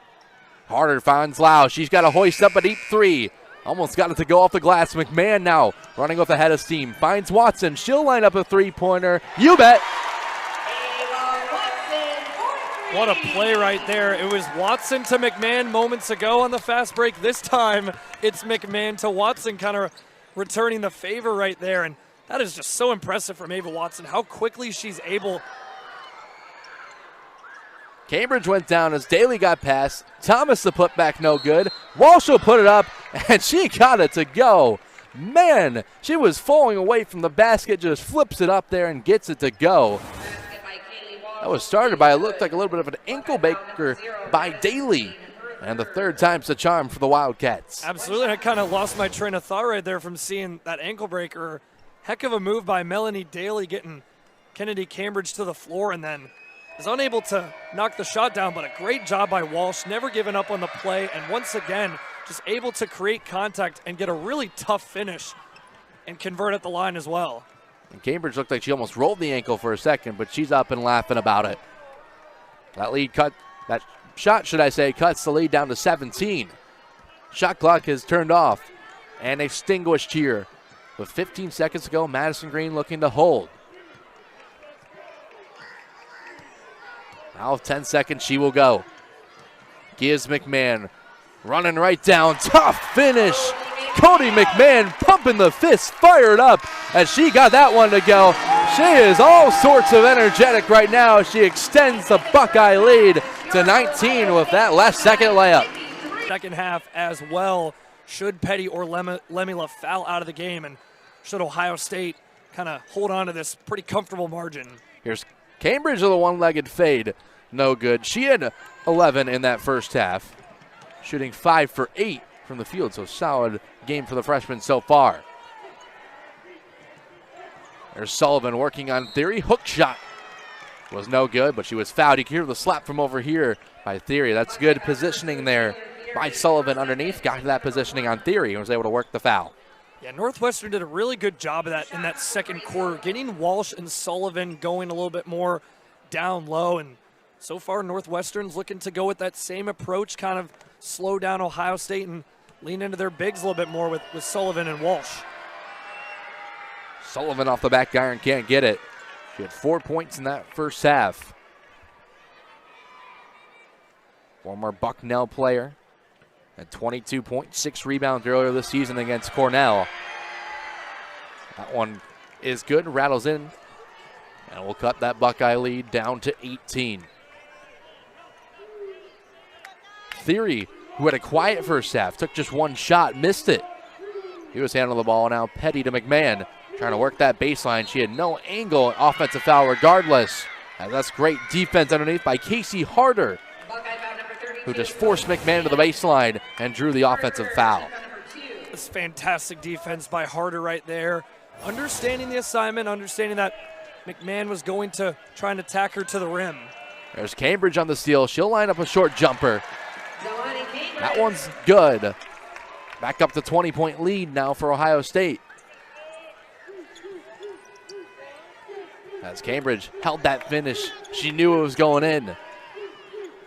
Harder finds Lau. She's got to hoist up a deep three. Almost got it to go off the glass. McMahon now running with a head of steam. Finds Watson. She'll line up a three-pointer. You bet. What a play right there. It was Watson to McMahon moments ago on the fast break. This time it's McMahon to Watson, kind of returning the favor right there. And that is just so impressive from Ava Watson, how quickly she's able. Cambridge went down as Daly got past. Thomas the putback no good. Walsh will put it up, and she got it to go. Man, she was falling away from the basket, just flips it up there and gets it to go. That was started by, it looked like a little bit of an ankle breaker by Daly. And the third time's the charm for the Wildcats. Absolutely. I kind of lost my train of thought right there from seeing that ankle breaker. Heck of a move by Melanie Daly getting Kennedy Cambridge to the floor and then is unable to knock the shot down, but a great job by Walsh, never giving up on the play, and once again, just able to create contact and get a really tough finish and convert at the line as well. And Cambridge looked like she almost rolled the ankle for a second, but she's up and laughing about it. That shot, cuts the lead down to 17. Shot clock is turned off and extinguished here. With 15 seconds to go, Madison Green looking to hold. Now with 10 seconds, she will go. Gives McMahon running right down. Tough finish. Cody McMahon pumping the fist, fired up as she got that one to go. She is all sorts of energetic right now. She extends the Buckeye lead to 19 with that last second layup. Second half as well. Should Petty or Lemila foul out of the game, and should Ohio State kind of hold on to this pretty comfortable margin? Here's Cambridge with a one-legged fade. No good. She had 11 in that first half, shooting 5 for 8 from the field, so solid game for the freshman so far. There's Sullivan working on Theory. Hook shot was no good, but she was fouled. You can hear the slap from over here by Theory. That's good positioning there by Sullivan underneath. Got to that positioning on Theory and was able to work the foul. Yeah, Northwestern did a really good job of that in that second quarter, getting Walsh and Sullivan going a little bit more down low. And so far, Northwestern's looking to go with that same approach, kind of slow down Ohio State and lean into their bigs a little bit more with Sullivan and Walsh. Sullivan off the back iron, can't get it. She had 4 points in that first half. Former Bucknell player. Had 22.6 rebounds earlier this season against Cornell. That one is good, rattles in, and we'll cut that Buckeye lead down to 18. Theory, who had a quiet first half, took just one shot, missed it. He was handling the ball now. Petty to McMahon, trying to work that baseline. She had no angle, offensive foul regardless. And that's great defense underneath by Casey Harder, who just forced McMahon to the baseline and drew the offensive foul. It's fantastic defense by Harder right there. Understanding the assignment, understanding that McMahon was going to try and attack her to the rim. There's Cambridge on the steal. She'll line up a short jumper. That one's good. Back up to 20-point lead now for Ohio State. As Cambridge held that finish, she knew it was going in.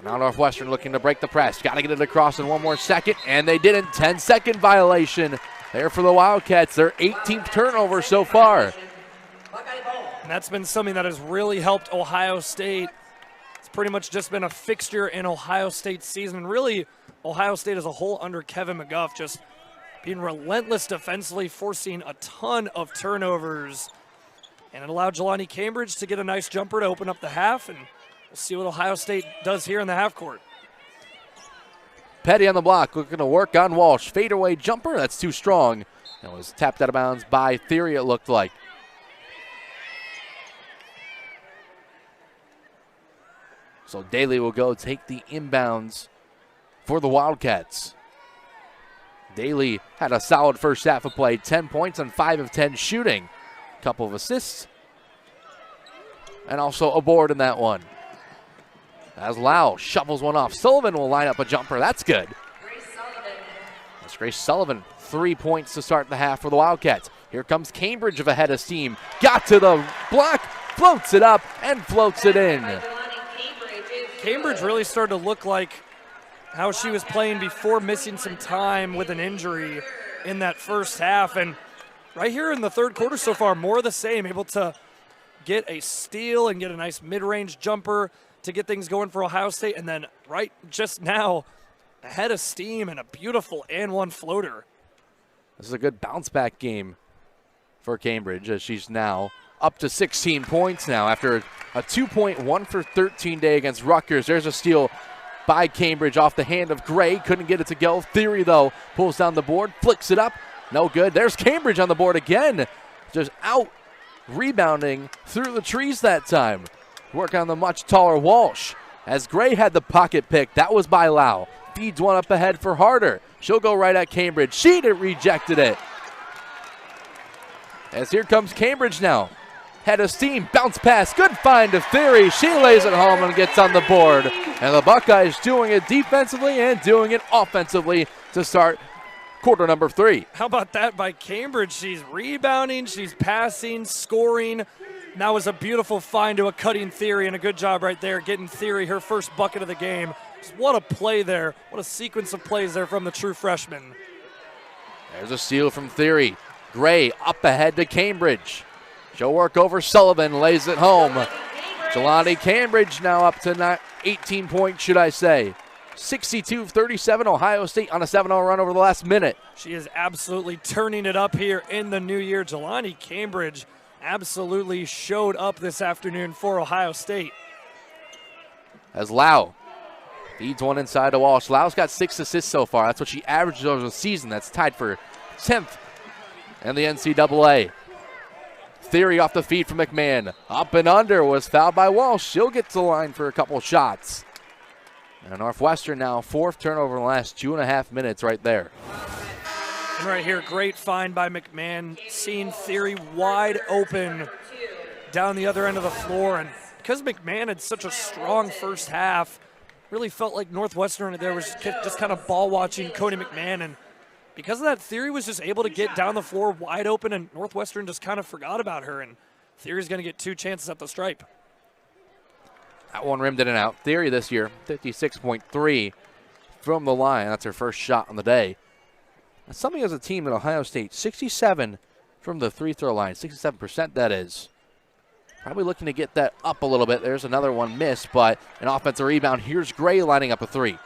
Now Northwestern looking to break the press. Got to get it across in one more second, and they didn't. 10-second violation there for the Wildcats. Their 18th turnover so far. And that's been something that has really helped Ohio State. It's pretty much just been a fixture in Ohio State's season. And really, Ohio State as a whole under Kevin McGuff just being relentless defensively, forcing a ton of turnovers. And it allowed Jelani Cambridge to get a nice jumper to open up the half, and we'll see what Ohio State does here in the half court. Petty on the block, looking to work on Walsh. Fadeaway jumper, that's too strong. That was tapped out of bounds by Theory, it looked like. So Daly will go take the inbounds for the Wildcats. Daly had a solid first half of play, 10 points on 5 of 10 shooting. Couple of assists. And also a board in that one. As Lau shovels one off. Sullivan will line up a jumper. That's good. That's Grace Sullivan. 3 points to start the half for the Wildcats. Here comes Cambridge of a head of steam. Got to the block, floats it up, and floats it in. Cambridge really started to look like how she was playing before missing some time with an injury in that first half. And right here in the third quarter so far, more of the same, able to get a steal and get a nice mid-range jumper to get things going for Ohio State. And then right just now, a head of steam and a beautiful and one floater. This is a good bounce-back game for Cambridge as she's now up to 16 points now after a 2.1 for 13 day against Rutgers. There's a steal by Cambridge off the hand of Gray. Couldn't get it to go. Theory, though, pulls down the board, flicks it up. No good. There's Cambridge on the board again. Just out rebounding through the trees that time. Work on the much taller Walsh. As Gray had the pocket pick, that was by Lau. Feeds one up ahead for Harder. She'll go right at Cambridge. She rejected it. As here comes Cambridge now. Head of steam, bounce pass, good find to Theory. She lays it home and gets on the board. And the Buckeyes doing it defensively and doing it offensively to start quarter number 3. How about that by Cambridge? She's rebounding, she's passing, scoring. That was a beautiful find to a cutting Theory, and a good job right there getting Theory her first bucket of the game. Just what a play there. What a sequence of plays there from the true freshman. There's a steal from Theory. Gray up ahead to Cambridge. She'll work over Sullivan, lays it home. Jelani Cambridge now up to 18 points, should I say. 62-37, Ohio State on a 7-0 run over the last minute. She is absolutely turning it up here in the new year. Jelani Cambridge absolutely showed up this afternoon for Ohio State. As Lau feeds one inside to Walsh. Lau's got 6 assists so far. That's what she averages over the season. That's tied for 10th in the NCAA. Theory off the feed from McMahon. Up and under, was fouled by Walsh. She'll get to the line for a couple shots. And Northwestern now 4th turnover in the last 2.5 minutes right there. And right here, great find by McMahon. Seeing Theory wide open down the other end of the floor. And because McMahon had such a strong first half, really felt like Northwestern there was just kind of ball watching Cody McMahon. And because of that, Theory was just able to get down the floor wide open, and Northwestern just kind of forgot about her. And Theory's going to get 2 chances at the stripe. That one rimmed in and out. Theory this year, 56.3 from the line. That's her first shot on the day. And something as a team at Ohio State, 67 from the free throw line, 67% that is. Probably looking to get that up a little bit. There's another one missed, but an offensive rebound. Here's Gray lining up a 3.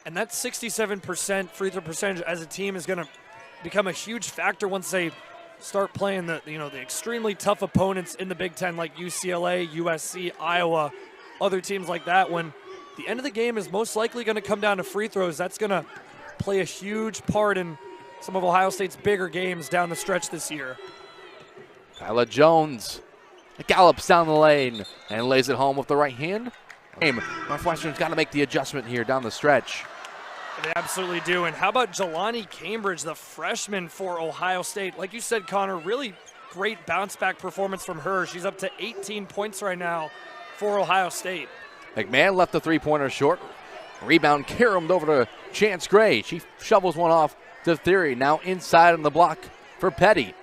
And that 67% free throw percentage as a team is going to become a huge factor once they start playing the extremely tough opponents in the Big Ten like UCLA, USC, Iowa, other teams like that. When the end of the game is most likely going to come down to free throws, that's going to play a huge part in some of Ohio State's bigger games down the stretch this year. Kyla Jones gallops down the lane and lays it home with the right hand. Northwestern's got to make the adjustment here down the stretch. They absolutely do. And how about Jelani Cambridge, the freshman for Ohio State? Like you said, Connor, really great bounce-back performance from her. She's up to 18 points right now for Ohio State. McMahon left the three-pointer short. Rebound caromed over to Chance Gray. She shovels one off to Theory. Now inside on the block for Petty.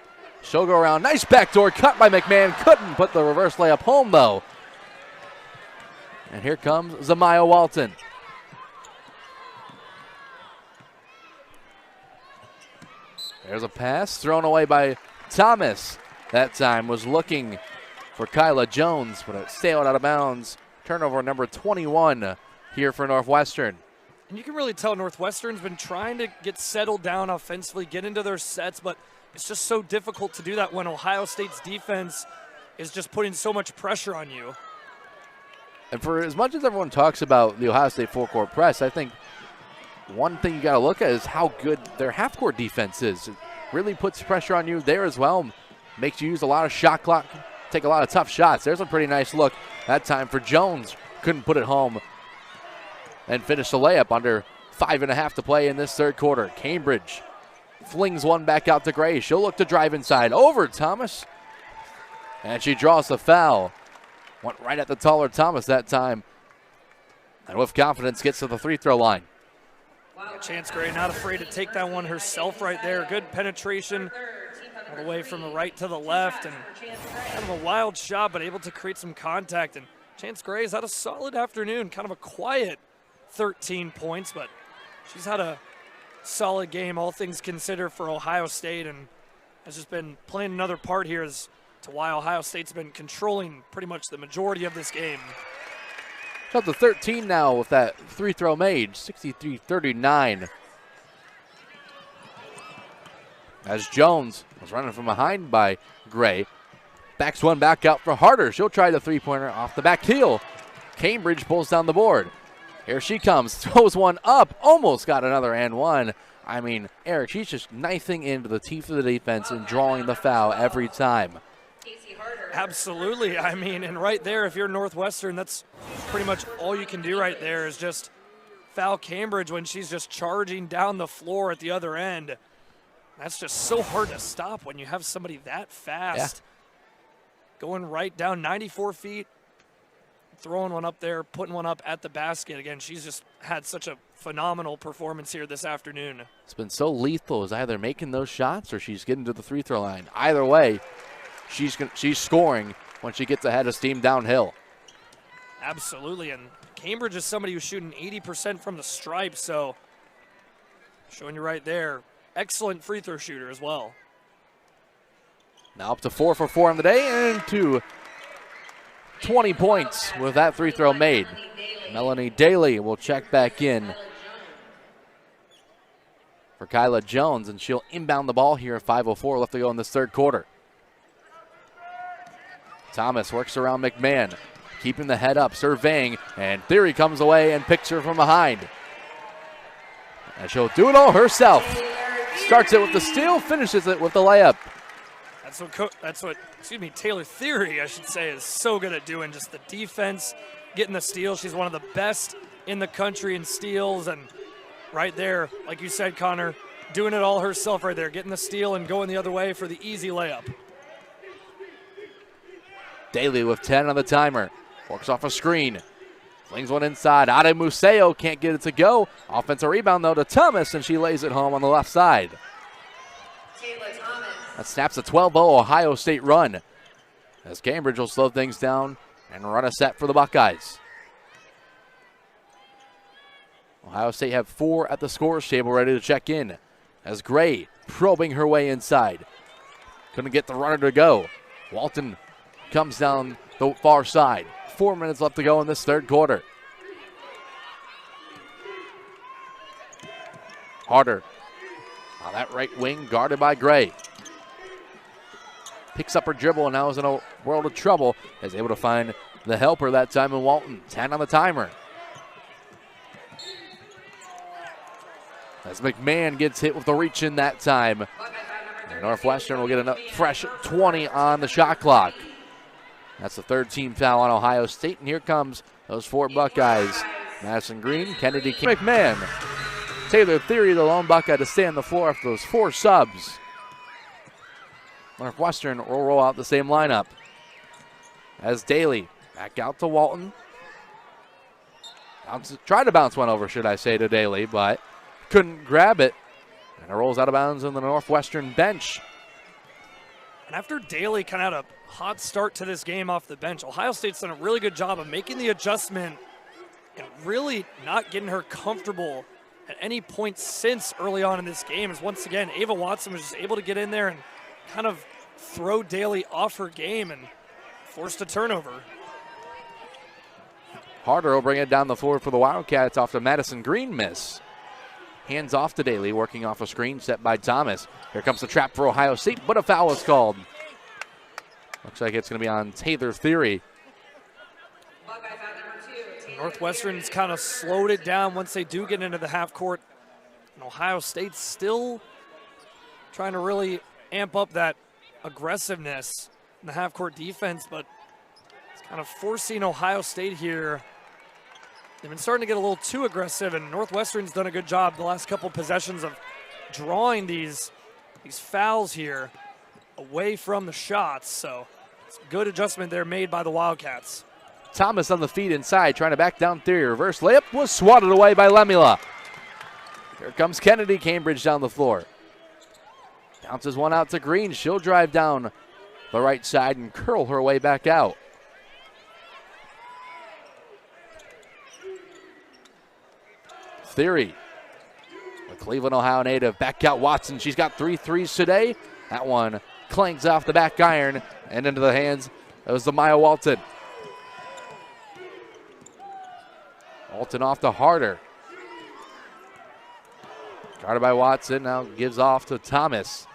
She'll go around. Nice backdoor cut by McMahon. Couldn't put the reverse layup home, though. And here comes Zamaya Walton. There's a pass thrown away by Thomas. That time was looking for Kyla Jones, but it sailed out of bounds. Turnover number 21 here for Northwestern. And you can really tell Northwestern's been trying to get settled down offensively, get into their sets, but it's just so difficult to do that when Ohio State's defense is just putting so much pressure on you. And for as much as everyone talks about the Ohio State full-court press, I think one thing you got to look at is how good their half-court defense is. It really puts pressure on you there as well. Makes you use a lot of shot clock, take a lot of tough shots. There's a pretty nice look that time for Jones. Couldn't put it home and finish the layup under 5.5 to play in this third quarter. Cambridge flings one back out to Gray. She'll look to drive inside over Thomas. And she draws the foul. Went right at the taller Thomas that time. And with confidence gets to the free throw line. Chance Gray not afraid to take that one herself right there. Good penetration all the way from the right to the left. And kind of a wild shot, but able to create some contact. And Chance Gray's had a solid afternoon. Kind of a quiet 13 points, but she's had a solid game, all things considered, for Ohio State. And has just been playing another part here as to why Ohio State's been controlling pretty much the majority of this game. Up to 13 now with that free throw made, 63-39. As Jones was running from behind by Gray. Backs one back out for Harder. She'll try the three-pointer off the back heel. Cambridge pulls down the board. Here she comes, throws one up, almost got another and one. I mean, Eric, she's just knifing into the teeth of the defense and drawing the foul every time. Absolutely. I mean, and right there, if you're Northwestern, that's pretty much all you can do right there is just foul Cambridge when she's just charging down the floor at the other end. That's just so hard to stop when you have somebody that fast. Going right down 94 feet, throwing one up there, putting one up at the basket. Again, she's just had such a phenomenal performance here this afternoon. It's been so lethal, is either making those shots or she's getting to the free throw line. Either way, she's scoring when she gets ahead of steam downhill. Absolutely, and Cambridge is somebody who's shooting 80% from the stripe, so showing you right there. Excellent free throw shooter as well. Now up to 4 for 4 on the day and to 20 points with that free throw made. Melanie Daly will check back in for Kyla Jones, and she'll inbound the ball here at 5:04 left to go in this third quarter. Thomas works around McMahon, keeping the head up, surveying, and Theory comes away and picks her from behind. And she'll do it all herself. Starts it with the steal, finishes it with the layup. That's what Taylor Theory, I should say, is so good at doing. Just the defense, getting the steal. She's one of the best in the country in steals, and right there, like you said, Connor, doing it all herself right there, getting the steal and going the other way for the easy layup. Daly with 10 on the timer. Works off a screen. Flings one inside. Ade Museo can't get it to go. Offensive rebound, though, to Thomas, and she lays it home on the left side. That snaps a 12-0 Ohio State run as Cambridge will slow things down and run a set for the Buckeyes. Ohio State have 4 at the scores table ready to check in as Gray probing her way inside. Couldn't get the runner to go. Walton comes down the far side. 4 minutes left to go in this third quarter. Harder on that right wing, guarded by Gray. Picks up her dribble and now is in a world of trouble. Is able to find the helper that time in Walton. 10 on the timer. As McMahon gets hit with the reach in that time. And Northwestern will get a fresh 20 on the shot clock. That's the third team foul on Ohio State. And here comes those 4 Buckeyes. Madison Green, Kennedy, McMahon. Taylor Theory, the lone Buckeye, to stay on the floor after those 4 subs. Northwestern will roll out the same lineup. As Daly back out to Walton. Tried to bounce one over, should I say, to Daly, but couldn't grab it. And it rolls out of bounds on the Northwestern bench. And after Daly kind of had a hot start to this game off the bench, Ohio State's done a really good job of making the adjustment and really not getting her comfortable at any point since early on in this game. As once again, Ava Watson was just able to get in there and kind of throw Daly off her game and forced a turnover. Harder will bring it down the floor for the Wildcats off the Madison Green miss. Hands off to Daly, working off a screen set by Thomas. Here comes the trap for Ohio State, but a foul is called. Looks like it's going to be on Taylor Theory. Northwestern's kind of slowed it down once they do get into the half court. And Ohio State's still trying to really amp up that aggressiveness in the half court defense, but it's kind of forcing Ohio State here. They've been starting to get a little too aggressive, and Northwestern's done a good job the last couple possessions of drawing these fouls here away from the shots. So it's a good adjustment there made by the Wildcats. Thomas on the feet inside, trying to back down Theory. Reverse layup was swatted away by Lemula. Here comes Kennedy, Cambridge down the floor. Bounces one out to Green. She'll drive down the right side and curl her way back out. Theory, the Cleveland, Ohio native, back out Watson. She's got 3 threes today. That one clangs off the back iron and into the hands of Zamaya Walton. Walton off to Harder. Guarded by Watson, now gives off to Thomas.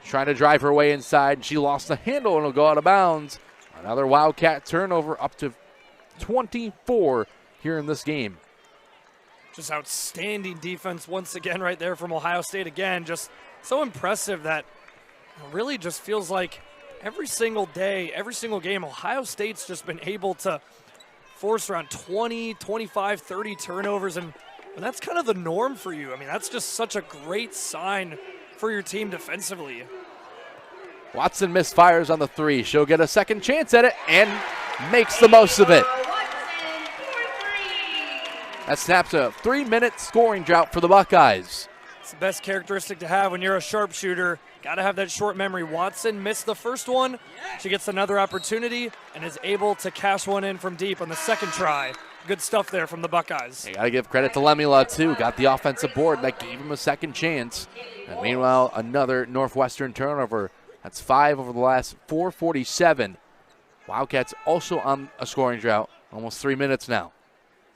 Trying to drive her way inside. She lost the handle and will go out of bounds. Another Wildcat turnover, up to 24 here in this game. Just outstanding defense once again right there from Ohio State. Again, just so impressive that it really just feels like every single day, every single game, Ohio State's just been able to forced around 20, 25, 30 turnovers, and that's kind of the norm for you. I mean, that's just such a great sign for your team defensively. Watson misfires on the three. She'll get a second chance at it and makes the most of it. That snaps a 3-minute scoring drought for the Buckeyes. It's the best characteristic to have when you're a sharpshooter. Got to have that short memory. Watson missed the first one. She gets another opportunity and is able to cash one in from deep on the second try. Good stuff there from the Buckeyes. You got to give credit to Lemula, too. Got the offensive board. That gave him a second chance. And meanwhile, another Northwestern turnover. That's 5 over the last 4:47. Wildcats also on a scoring drought. Almost 3 minutes now.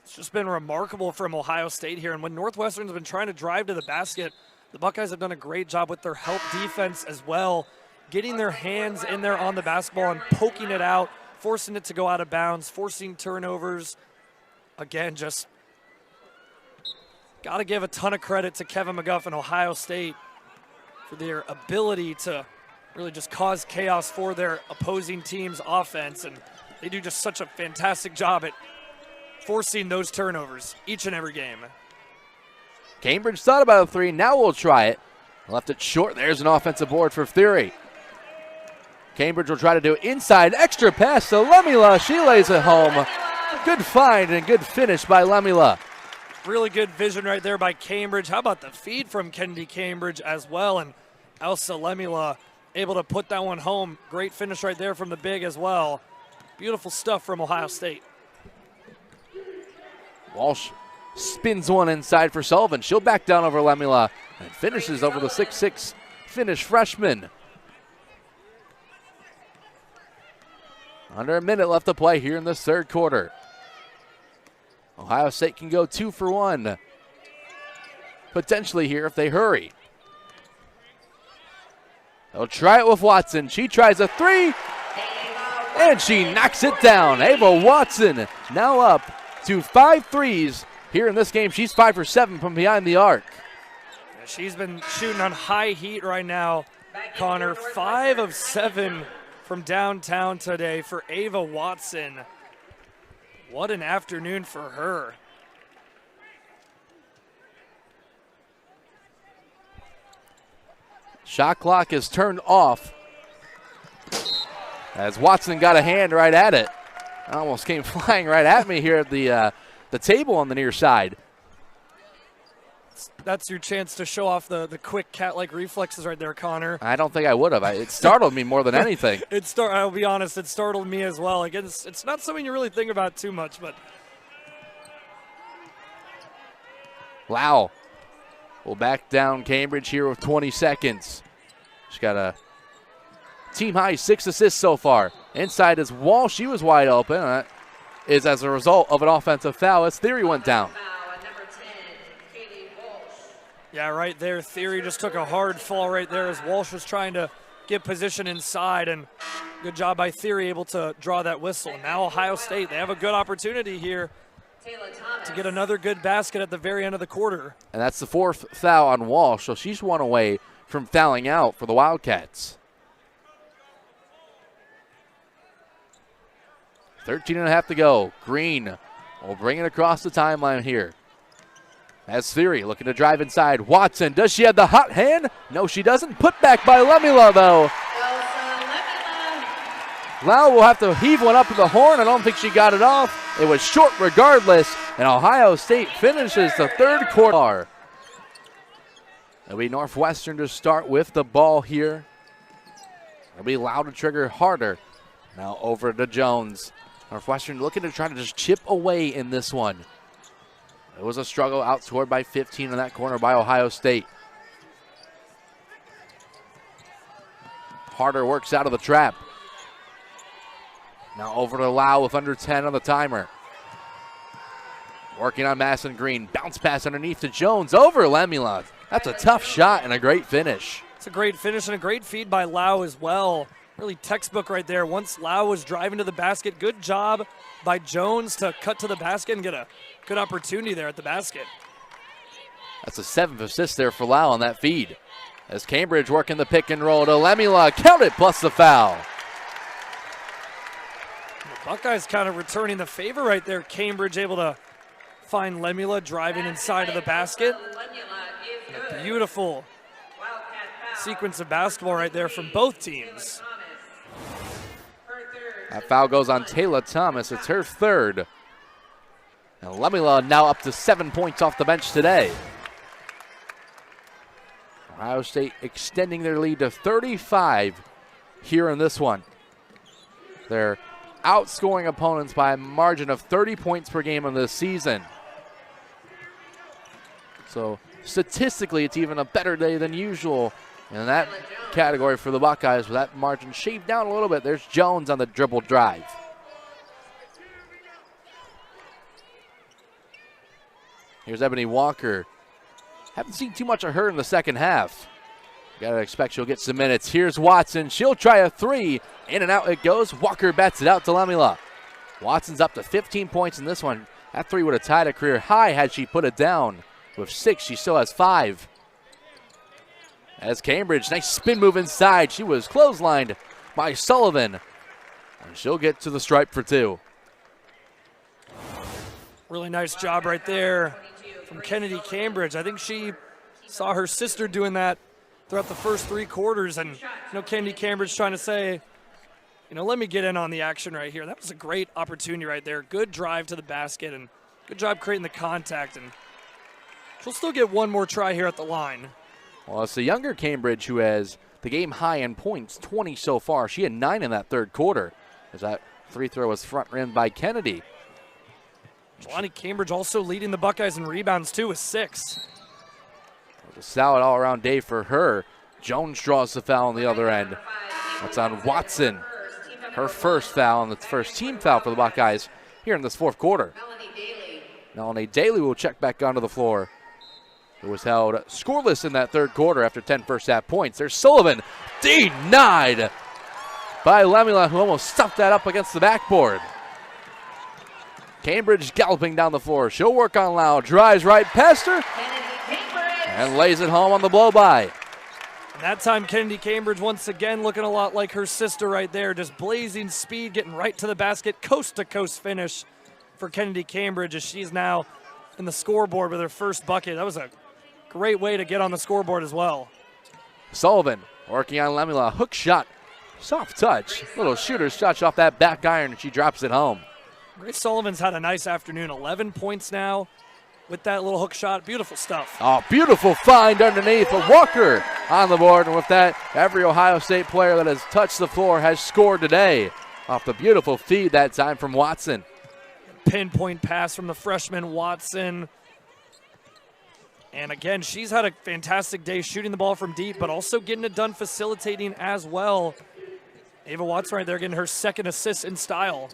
It's just been remarkable from Ohio State here. And when Northwestern's been trying to drive to the basket, the Buckeyes have done a great job with their help defense as well, getting their hands in there on the basketball and poking it out, forcing it to go out of bounds, forcing turnovers. Again, just got to give a ton of credit to Kevin McGuff and Ohio State for their ability to really just cause chaos for their opposing team's offense. And they do just such a fantastic job at forcing those turnovers each and every game. Cambridge thought about a three. Now we'll try it. Left it short. There's an offensive board for Theory. Cambridge will try to do it inside. Extra pass to Lemula. She lays it home. Good find and good finish by Lemula. Really good vision right there by Cambridge. How about the feed from Kennedy Cambridge as well? And Elsa Lemula able to put that one home. Great finish right there from the big as well. Beautiful stuff from Ohio State. Walsh spins one inside for Sullivan. She'll back down over Lemula and finishes over the 6'6" Finnish freshman. Under a minute left to play here in this third quarter. Ohio State can go 2 for 1. Potentially here if they hurry. They'll try it with Watson. She tries a three, and she knocks it down. Ava Watson now up to 5 threes here in this game. She's 5 for 7 from behind the arc. Yeah, she's been shooting on high heat right now, Connor. 5 of 7 from downtown today for Ava Watson. What an afternoon for her. Shot clock is turned off as Watson got a hand right at it. Almost came flying right at me here at the table on the near side. That's your chance to show off the quick cat-like reflexes right there, Connor. I don't think I would have. It startled me more than anything. I'll be honest, it startled me as well. Again, it's not something you really think about too much, but. Lau will back down Cambridge here with 20 seconds. She's got a team-high 6 assists so far. Inside is Walsh. She was wide open. That is as a result of an offensive foul as Theory went down. Yeah, right there. Theory just took a hard fall right there as Walsh was trying to get position inside, and good job by Theory able to draw that whistle. Now Ohio State, they have a good opportunity here to get another good basket at the very end of the quarter. And that's the 4th foul on Walsh, so she's 1 away from fouling out for the Wildcats. 13.5 to go. Green will bring it across the timeline here. As Theory looking to drive inside. Watson, does she have the hot hand? No, she doesn't. Put back by Lemula, though. Lau will have to heave one up to the horn. I don't think she got it off. It was short regardless, and Ohio State finishes the third quarter. It'll be Northwestern to start with the ball here. It'll be Lau to trigger harder. Now over to Jones. Northwestern looking to try to just chip away in this one. It was a struggle, outscored by 15 in that corner by Ohio State. Harder works out of the trap. Now over to Lau with under 10 on the timer. Working on Masson Green. Bounce pass underneath to Jones over Lemula. That's a tough shot and a great finish. It's a great finish and a great feed by Lau as well. Really textbook right there. Once Lau was driving to the basket, good job by Jones to cut to the basket and get a good opportunity there at the basket. That's a 7th assist there for Lau on that feed. As Cambridge working the pick and roll to Lemula. Count it plus the foul. Buckeyes kind of returning the favor right there. Cambridge able to find Lemula driving inside of the basket. And a beautiful sequence of basketball right there from both teams. That foul goes on Taylor Thomas. It's her third. And Lemula now up to 7 points off the bench today. Ohio State extending their lead to 35 here in this one. They're outscoring opponents by a margin of 30 points per game in this season. So statistically, it's even a better day than usual in that category for the Buckeyes, with that margin shaved down a little bit. There's Jones on the dribble drive. Here's Ebony Walker. Haven't seen too much of her in the second half. Gotta expect she'll get some minutes. Here's Watson. She'll try a three. In and out it goes. Walker bats it out to Lemula. Watson's up to 15 points in this one. That three would have tied a career high had she put it down. With 6, she still has 5. As Cambridge, nice spin move inside. She was clotheslined by Sullivan. And she'll get to the stripe for 2. Really nice job right there from Kennedy Cambridge. I think she saw her sister doing that throughout the first 3 quarters. And, Kennedy Cambridge trying to say, let me get in on the action right here. That was a great opportunity right there. Good drive to the basket and good job creating the contact. And she'll still get one more try here at the line. Well, it's the younger Cambridge who has the game high in points, 20 so far. She had 9 in that third quarter, as that free throw was front rimmed by Kennedy. Jelani Cambridge also leading the Buckeyes in rebounds too with 6. It was a solid all-around day for her. Jones draws the foul on the other end. That's on Watson. Her first foul and the first team foul for the Buckeyes here in this fourth quarter. Melanie Daly will check back onto the floor. It was held scoreless in that third quarter after 10 first half points. There's Sullivan, denied by Lemula, who almost stuffed that up against the backboard. Cambridge galloping down the floor. She'll work on Lau, drives right past her, and lays it home on the blow-by. And that time, Kennedy Cambridge once again looking a lot like her sister right there, just blazing speed, getting right to the basket, coast-to-coast finish for Kennedy Cambridge as she's now in the scoreboard with her first bucket. That was a great way to get on the scoreboard as well. Sullivan working on Lemula, hook shot, soft touch, little shooter's touch off that back iron, and she drops it home. Grace Sullivan's had a nice afternoon, 11 points now with that little hook shot. Beautiful stuff. Oh, beautiful find underneath. But Walker on the board, and with that, every Ohio State player that has touched the floor has scored today off the beautiful feed that time from Watson. Pinpoint pass from the freshman Watson. And again, she's had a fantastic day shooting the ball from deep, but also getting it done facilitating as well. Ava Watson right there getting her second assist in style.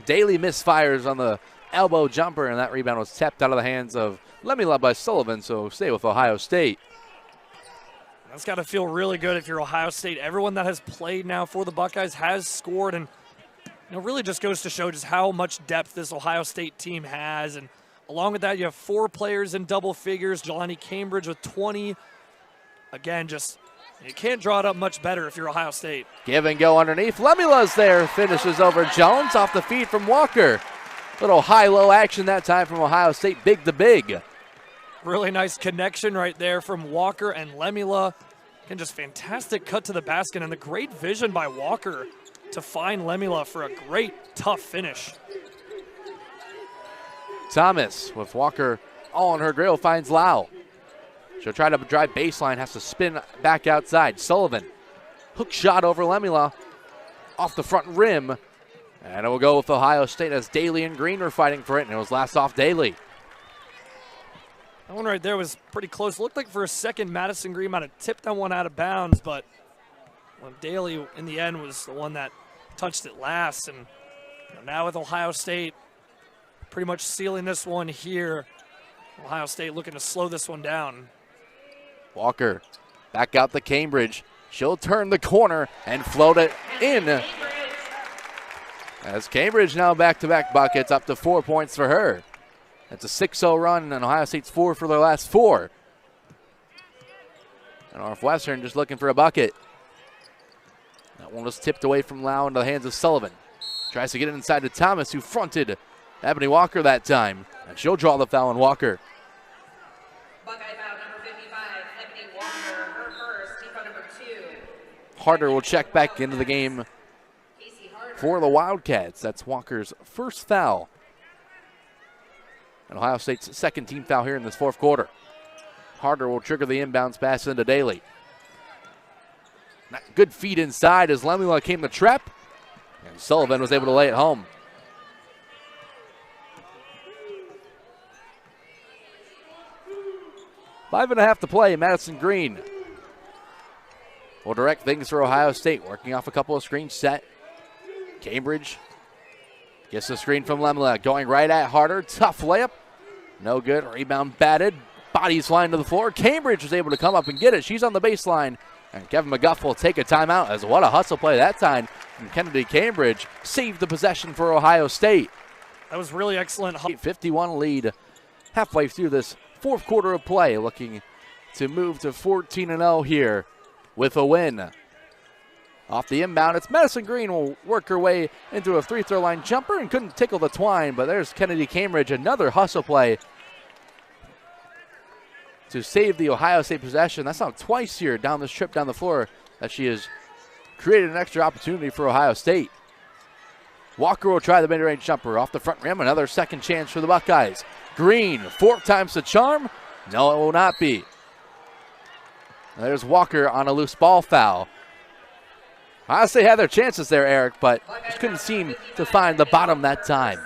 Daly misfires on the elbow jumper, and that rebound was tapped out of the hands of Lemula by Sullivan, so stay with Ohio State. That's got to feel really good if you're Ohio State. Everyone that has played now for the Buckeyes has scored, and it really just goes to show just how much depth this Ohio State team has. And along with that, you have 4 players in double figures. Jelani Cambridge with 20. Again, just you can't draw it up much better if you're Ohio State. Give and go underneath. Lemula's there. Finishes over Jones off the feed from Walker. Little high-low action that time from Ohio State, big to big. Really nice connection right there from Walker and Lemula. And just fantastic cut to the basket, and the great vision by Walker to find Lemula for a great, tough finish. Thomas with Walker all on her grill finds Lau. She'll try to drive baseline, has to spin back outside. Sullivan, hook shot over Lemula, off the front rim. And it will go with Ohio State as Daly and Green were fighting for it, and it was last off Daly. That one right there was pretty close. Looked like for a second Madison Green might have tipped that one out of bounds, but Daly in the end was the one that touched it last. And now with Ohio State pretty much sealing this one here, Ohio State looking to slow this one down. Walker back out to Cambridge. She'll turn the corner and float it in. As Cambridge now back-to-back buckets, up to 4 points for her. It's a 6-0 run, and Ohio State's 4 for their last 4. And Northwestern just looking for a bucket. That one was tipped away from Lau into the hands of Sullivan. Tries to get it inside to Thomas, who fronted Ebony Walker that time. And she'll draw the foul on Walker. Buckeye foul number 55, Ebony Walker, her first, team foul number 2. Harder will check back into the game Casey Harder. for the Wildcats. That's Walker's first foul. And Ohio State's second team foul here in this fourth quarter. Harder will trigger the inbounds pass into Daly. Good feed inside as Lemula came to trap. And Sullivan was able to lay it home. Five and a half to play. Madison Green will direct things for Ohio State, working off a couple of screens set. Cambridge gets the screen from Lemla, going right at Harder. Tough layup. No good. Rebound batted. Bodies flying to the floor. Cambridge was able to come up and get it. She's on the baseline. And Kevin McGuff will take a timeout, as what a hustle play that time from Kennedy Cambridge. Saved the possession for Ohio State. That was really excellent. 51 lead halfway through this fourth quarter of play, looking to move to 14-0 here with a win. Off the inbound, it's Madison Green will work her way into a free throw line jumper and couldn't tickle the twine, but there's Kennedy Cambridge, another hustle play to save the Ohio State possession. That's now twice here down this trip down the floor that she has created an extra opportunity for Ohio State. Walker will try the mid-range jumper off the front rim. Another second chance for the Buckeyes. Green, 4 times the charm. No, it will not be. There's Walker on a loose ball foul. Ohio State had their chances there, Eric, but just couldn't seem to find the bottom that time.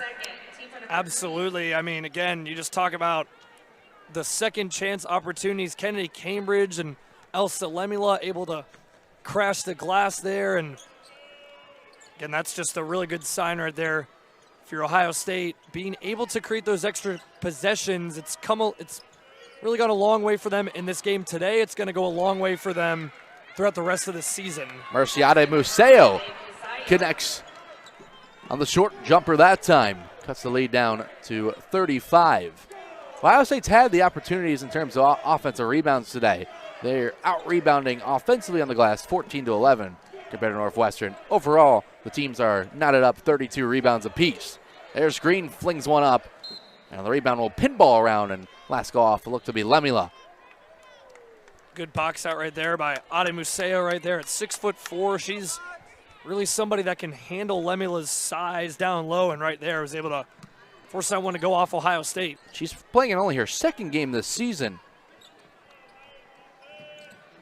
Absolutely. I mean, again, you just talk about the second chance opportunities. Kennedy Cambridge and Elsa Lemula able to crash the glass there. And again, that's just a really good sign right there for your Ohio State. Being able to create those extra possessions, it's really gone a long way for them in this game today. It's going to go a long way for them throughout the rest of the season. Merciade Museo connects on the short jumper that time. Cuts the lead down to 35. Ohio State's had the opportunities in terms of offensive rebounds today. They're out-rebounding offensively on the glass, 14-11 compared to Northwestern. Overall, the teams are knotted up 32 rebounds apiece. There's Green, flings one up, and the rebound will pinball around, and last go off will look to be Lemula. Good box out right there by Ade Museo right there at 6'4". She's really somebody that can handle Lemula's size down low, and right there was able to force that one to go off Ohio State. She's playing in only her second game this season.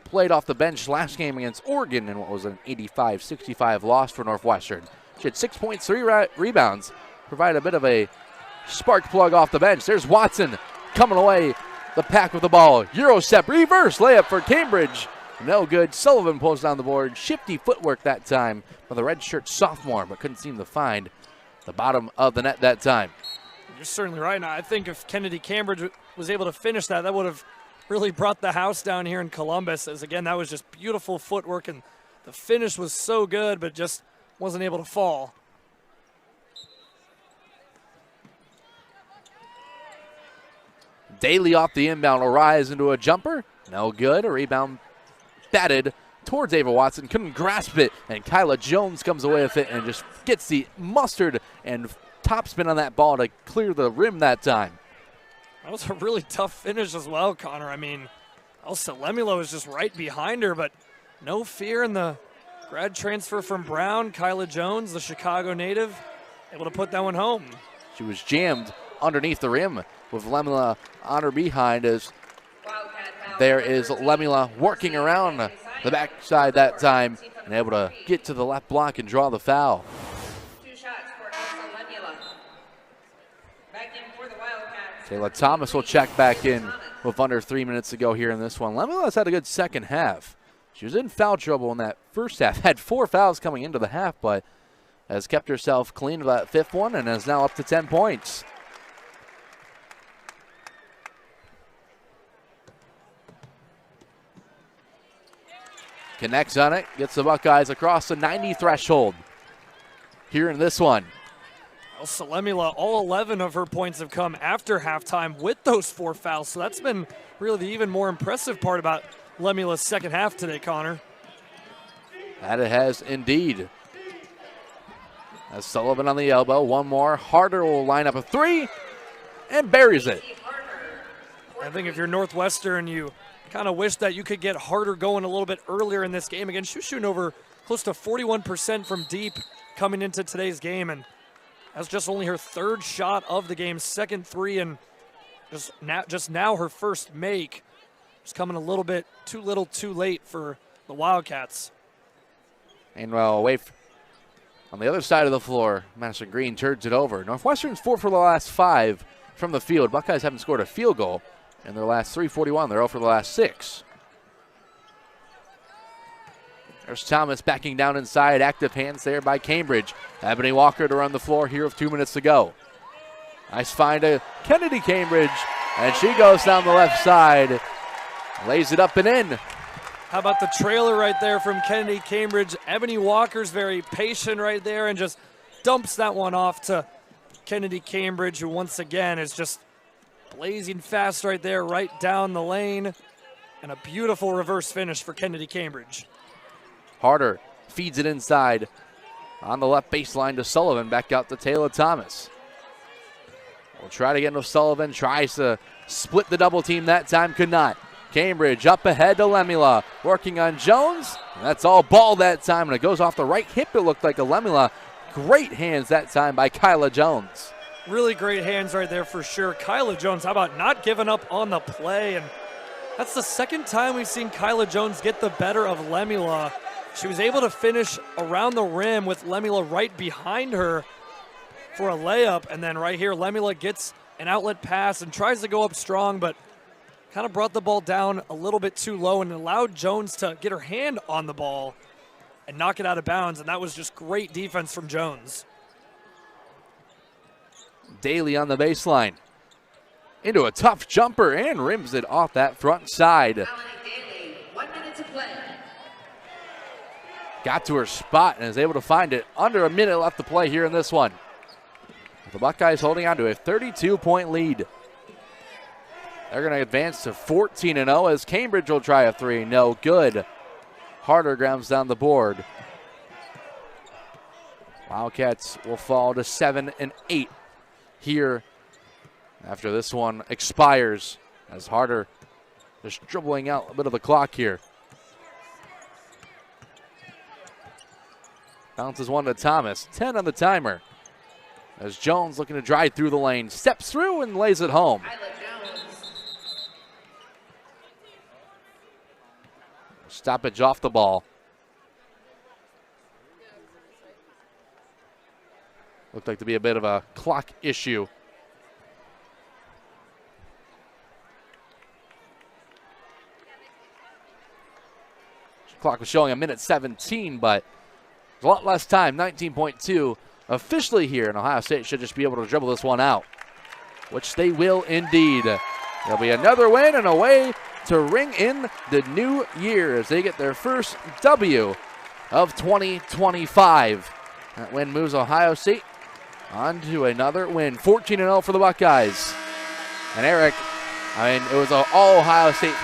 Played off the bench last game against Oregon in what was an 85-65 loss for Northwestern. She had 6 points, 3 rebounds, provided a bit of a spark plug off the bench. There's Watson coming away the pack with the ball. Euro step, reverse layup for Cambridge. No good. Sullivan pulls down the board. Shifty footwork that time for the redshirt sophomore, but couldn't seem to find the bottom of the net that time. You're certainly right. Now, I think if Kennedy Cambridge was able to finish that would have really brought the house down here in Columbus, as again, that was just beautiful footwork, and the finish was so good, but just wasn't able to fall. Daly off the inbound will rise into a jumper. No good. A rebound batted towards Ava Watson. Couldn't grasp it, and Kyla Jones comes away with it and just gets the mustard and topspin on that ball to clear the rim that time. That was a really tough finish as well, Connor. I mean, Elsa Lemula was just right behind her, but no fear in the grad transfer from Brown. Kyla Jones, the Chicago native, able to put that one home. She was jammed underneath the rim with Lemula on her behind as there is Lemula working around the backside that time and able to get to the left block and draw the foul. 2 shots for Elsa Lemula. Back in for the Wildcats. Kayla Thomas will check back in with under 3 minutes to go here in this one. Lemula's had a good second half. She was in foul trouble in that first half. Had 4 fouls coming into the half, but has kept herself clean of that 5th one and is now up to 10 points. Connects on it, gets the Buckeyes across the 90 threshold here in this one. Elsa Lemula, all 11 of her points have come after halftime with those 4 fouls, so that's been really the even more impressive part about Lemula's second half today, Connor. That it has indeed. As Sullivan on the elbow, one more. Harder will line up a three and buries it. I think if you're Northwestern, you kind of wish that you could get Harder going a little bit earlier in this game. Again, she was shooting over close to 41% from deep coming into today's game, and that's just only her third shot of the game, second three, and just now her first make. It's coming a little too late for the Wildcats. And well, on the other side of the floor, Madison Green turns it over. Northwestern's 4 for the last 5 from the field. Buckeyes haven't scored a field goal in their last 3:41. They're 0 for the last 6. There's Thomas backing down inside. Active hands there by Cambridge. Ebony Walker to run the floor here with 2 minutes to go. Nice find to Kennedy Cambridge, and she goes down the left side. Lays it up and in. How about the trailer right there from Kennedy Cambridge? Ebony Walker's very patient right there and just dumps that one off to Kennedy Cambridge, who once again is just blazing fast right there, right down the lane. And a beautiful reverse finish for Kennedy Cambridge. Harder feeds it inside on the left baseline to Sullivan. Back out to Taylor Thomas. We'll try to get into Sullivan. Tries to split the double team that time. Could not. Cambridge up ahead to Lemula. Working on Jones. That's all ball that time. And it goes off the right hip. It looked like a Lemula. Great hands that time by Kyla Jones. Really great hands right there for sure. Kyla Jones, how about not giving up on the play? And that's the second time we've seen Kyla Jones get the better of Lemula. She was able to finish around the rim with Lemula right behind her for a layup. And then right here, Lemula gets an outlet pass and tries to go up strong, but kind of brought the ball down a little bit too low and allowed Jones to get her hand on the ball and knock it out of bounds. And that was just great defense from Jones. Daly on the baseline. Into a tough jumper and rims it off that front side. Daly, 1 minute to play. Got to her spot and is able to find it. Under a minute left to play here in this one. The Buckeyes holding on to a 32-point lead. They're going to advance to 14-0 as Cambridge will try a three. No good. Harder grounds down the board. Wildcats will fall to 7-8 here after this one expires, as Harder just dribbling out a bit of the clock here. Bounces one to Thomas. 10 on the timer. As Jones looking to drive through the lane. Steps through and lays it home. Stoppage off the ball. Looked like to be a bit of a clock issue. Clock was showing a minute 17, but there's a lot less time. 19.2 officially here, and Ohio State should just be able to dribble this one out, which they will indeed. There'll be another win and a way to ring in the new year as they get their first W of 2025. That win moves Ohio State on to another win. 14-0 for the Buckeyes. And Eric, it was an all Ohio State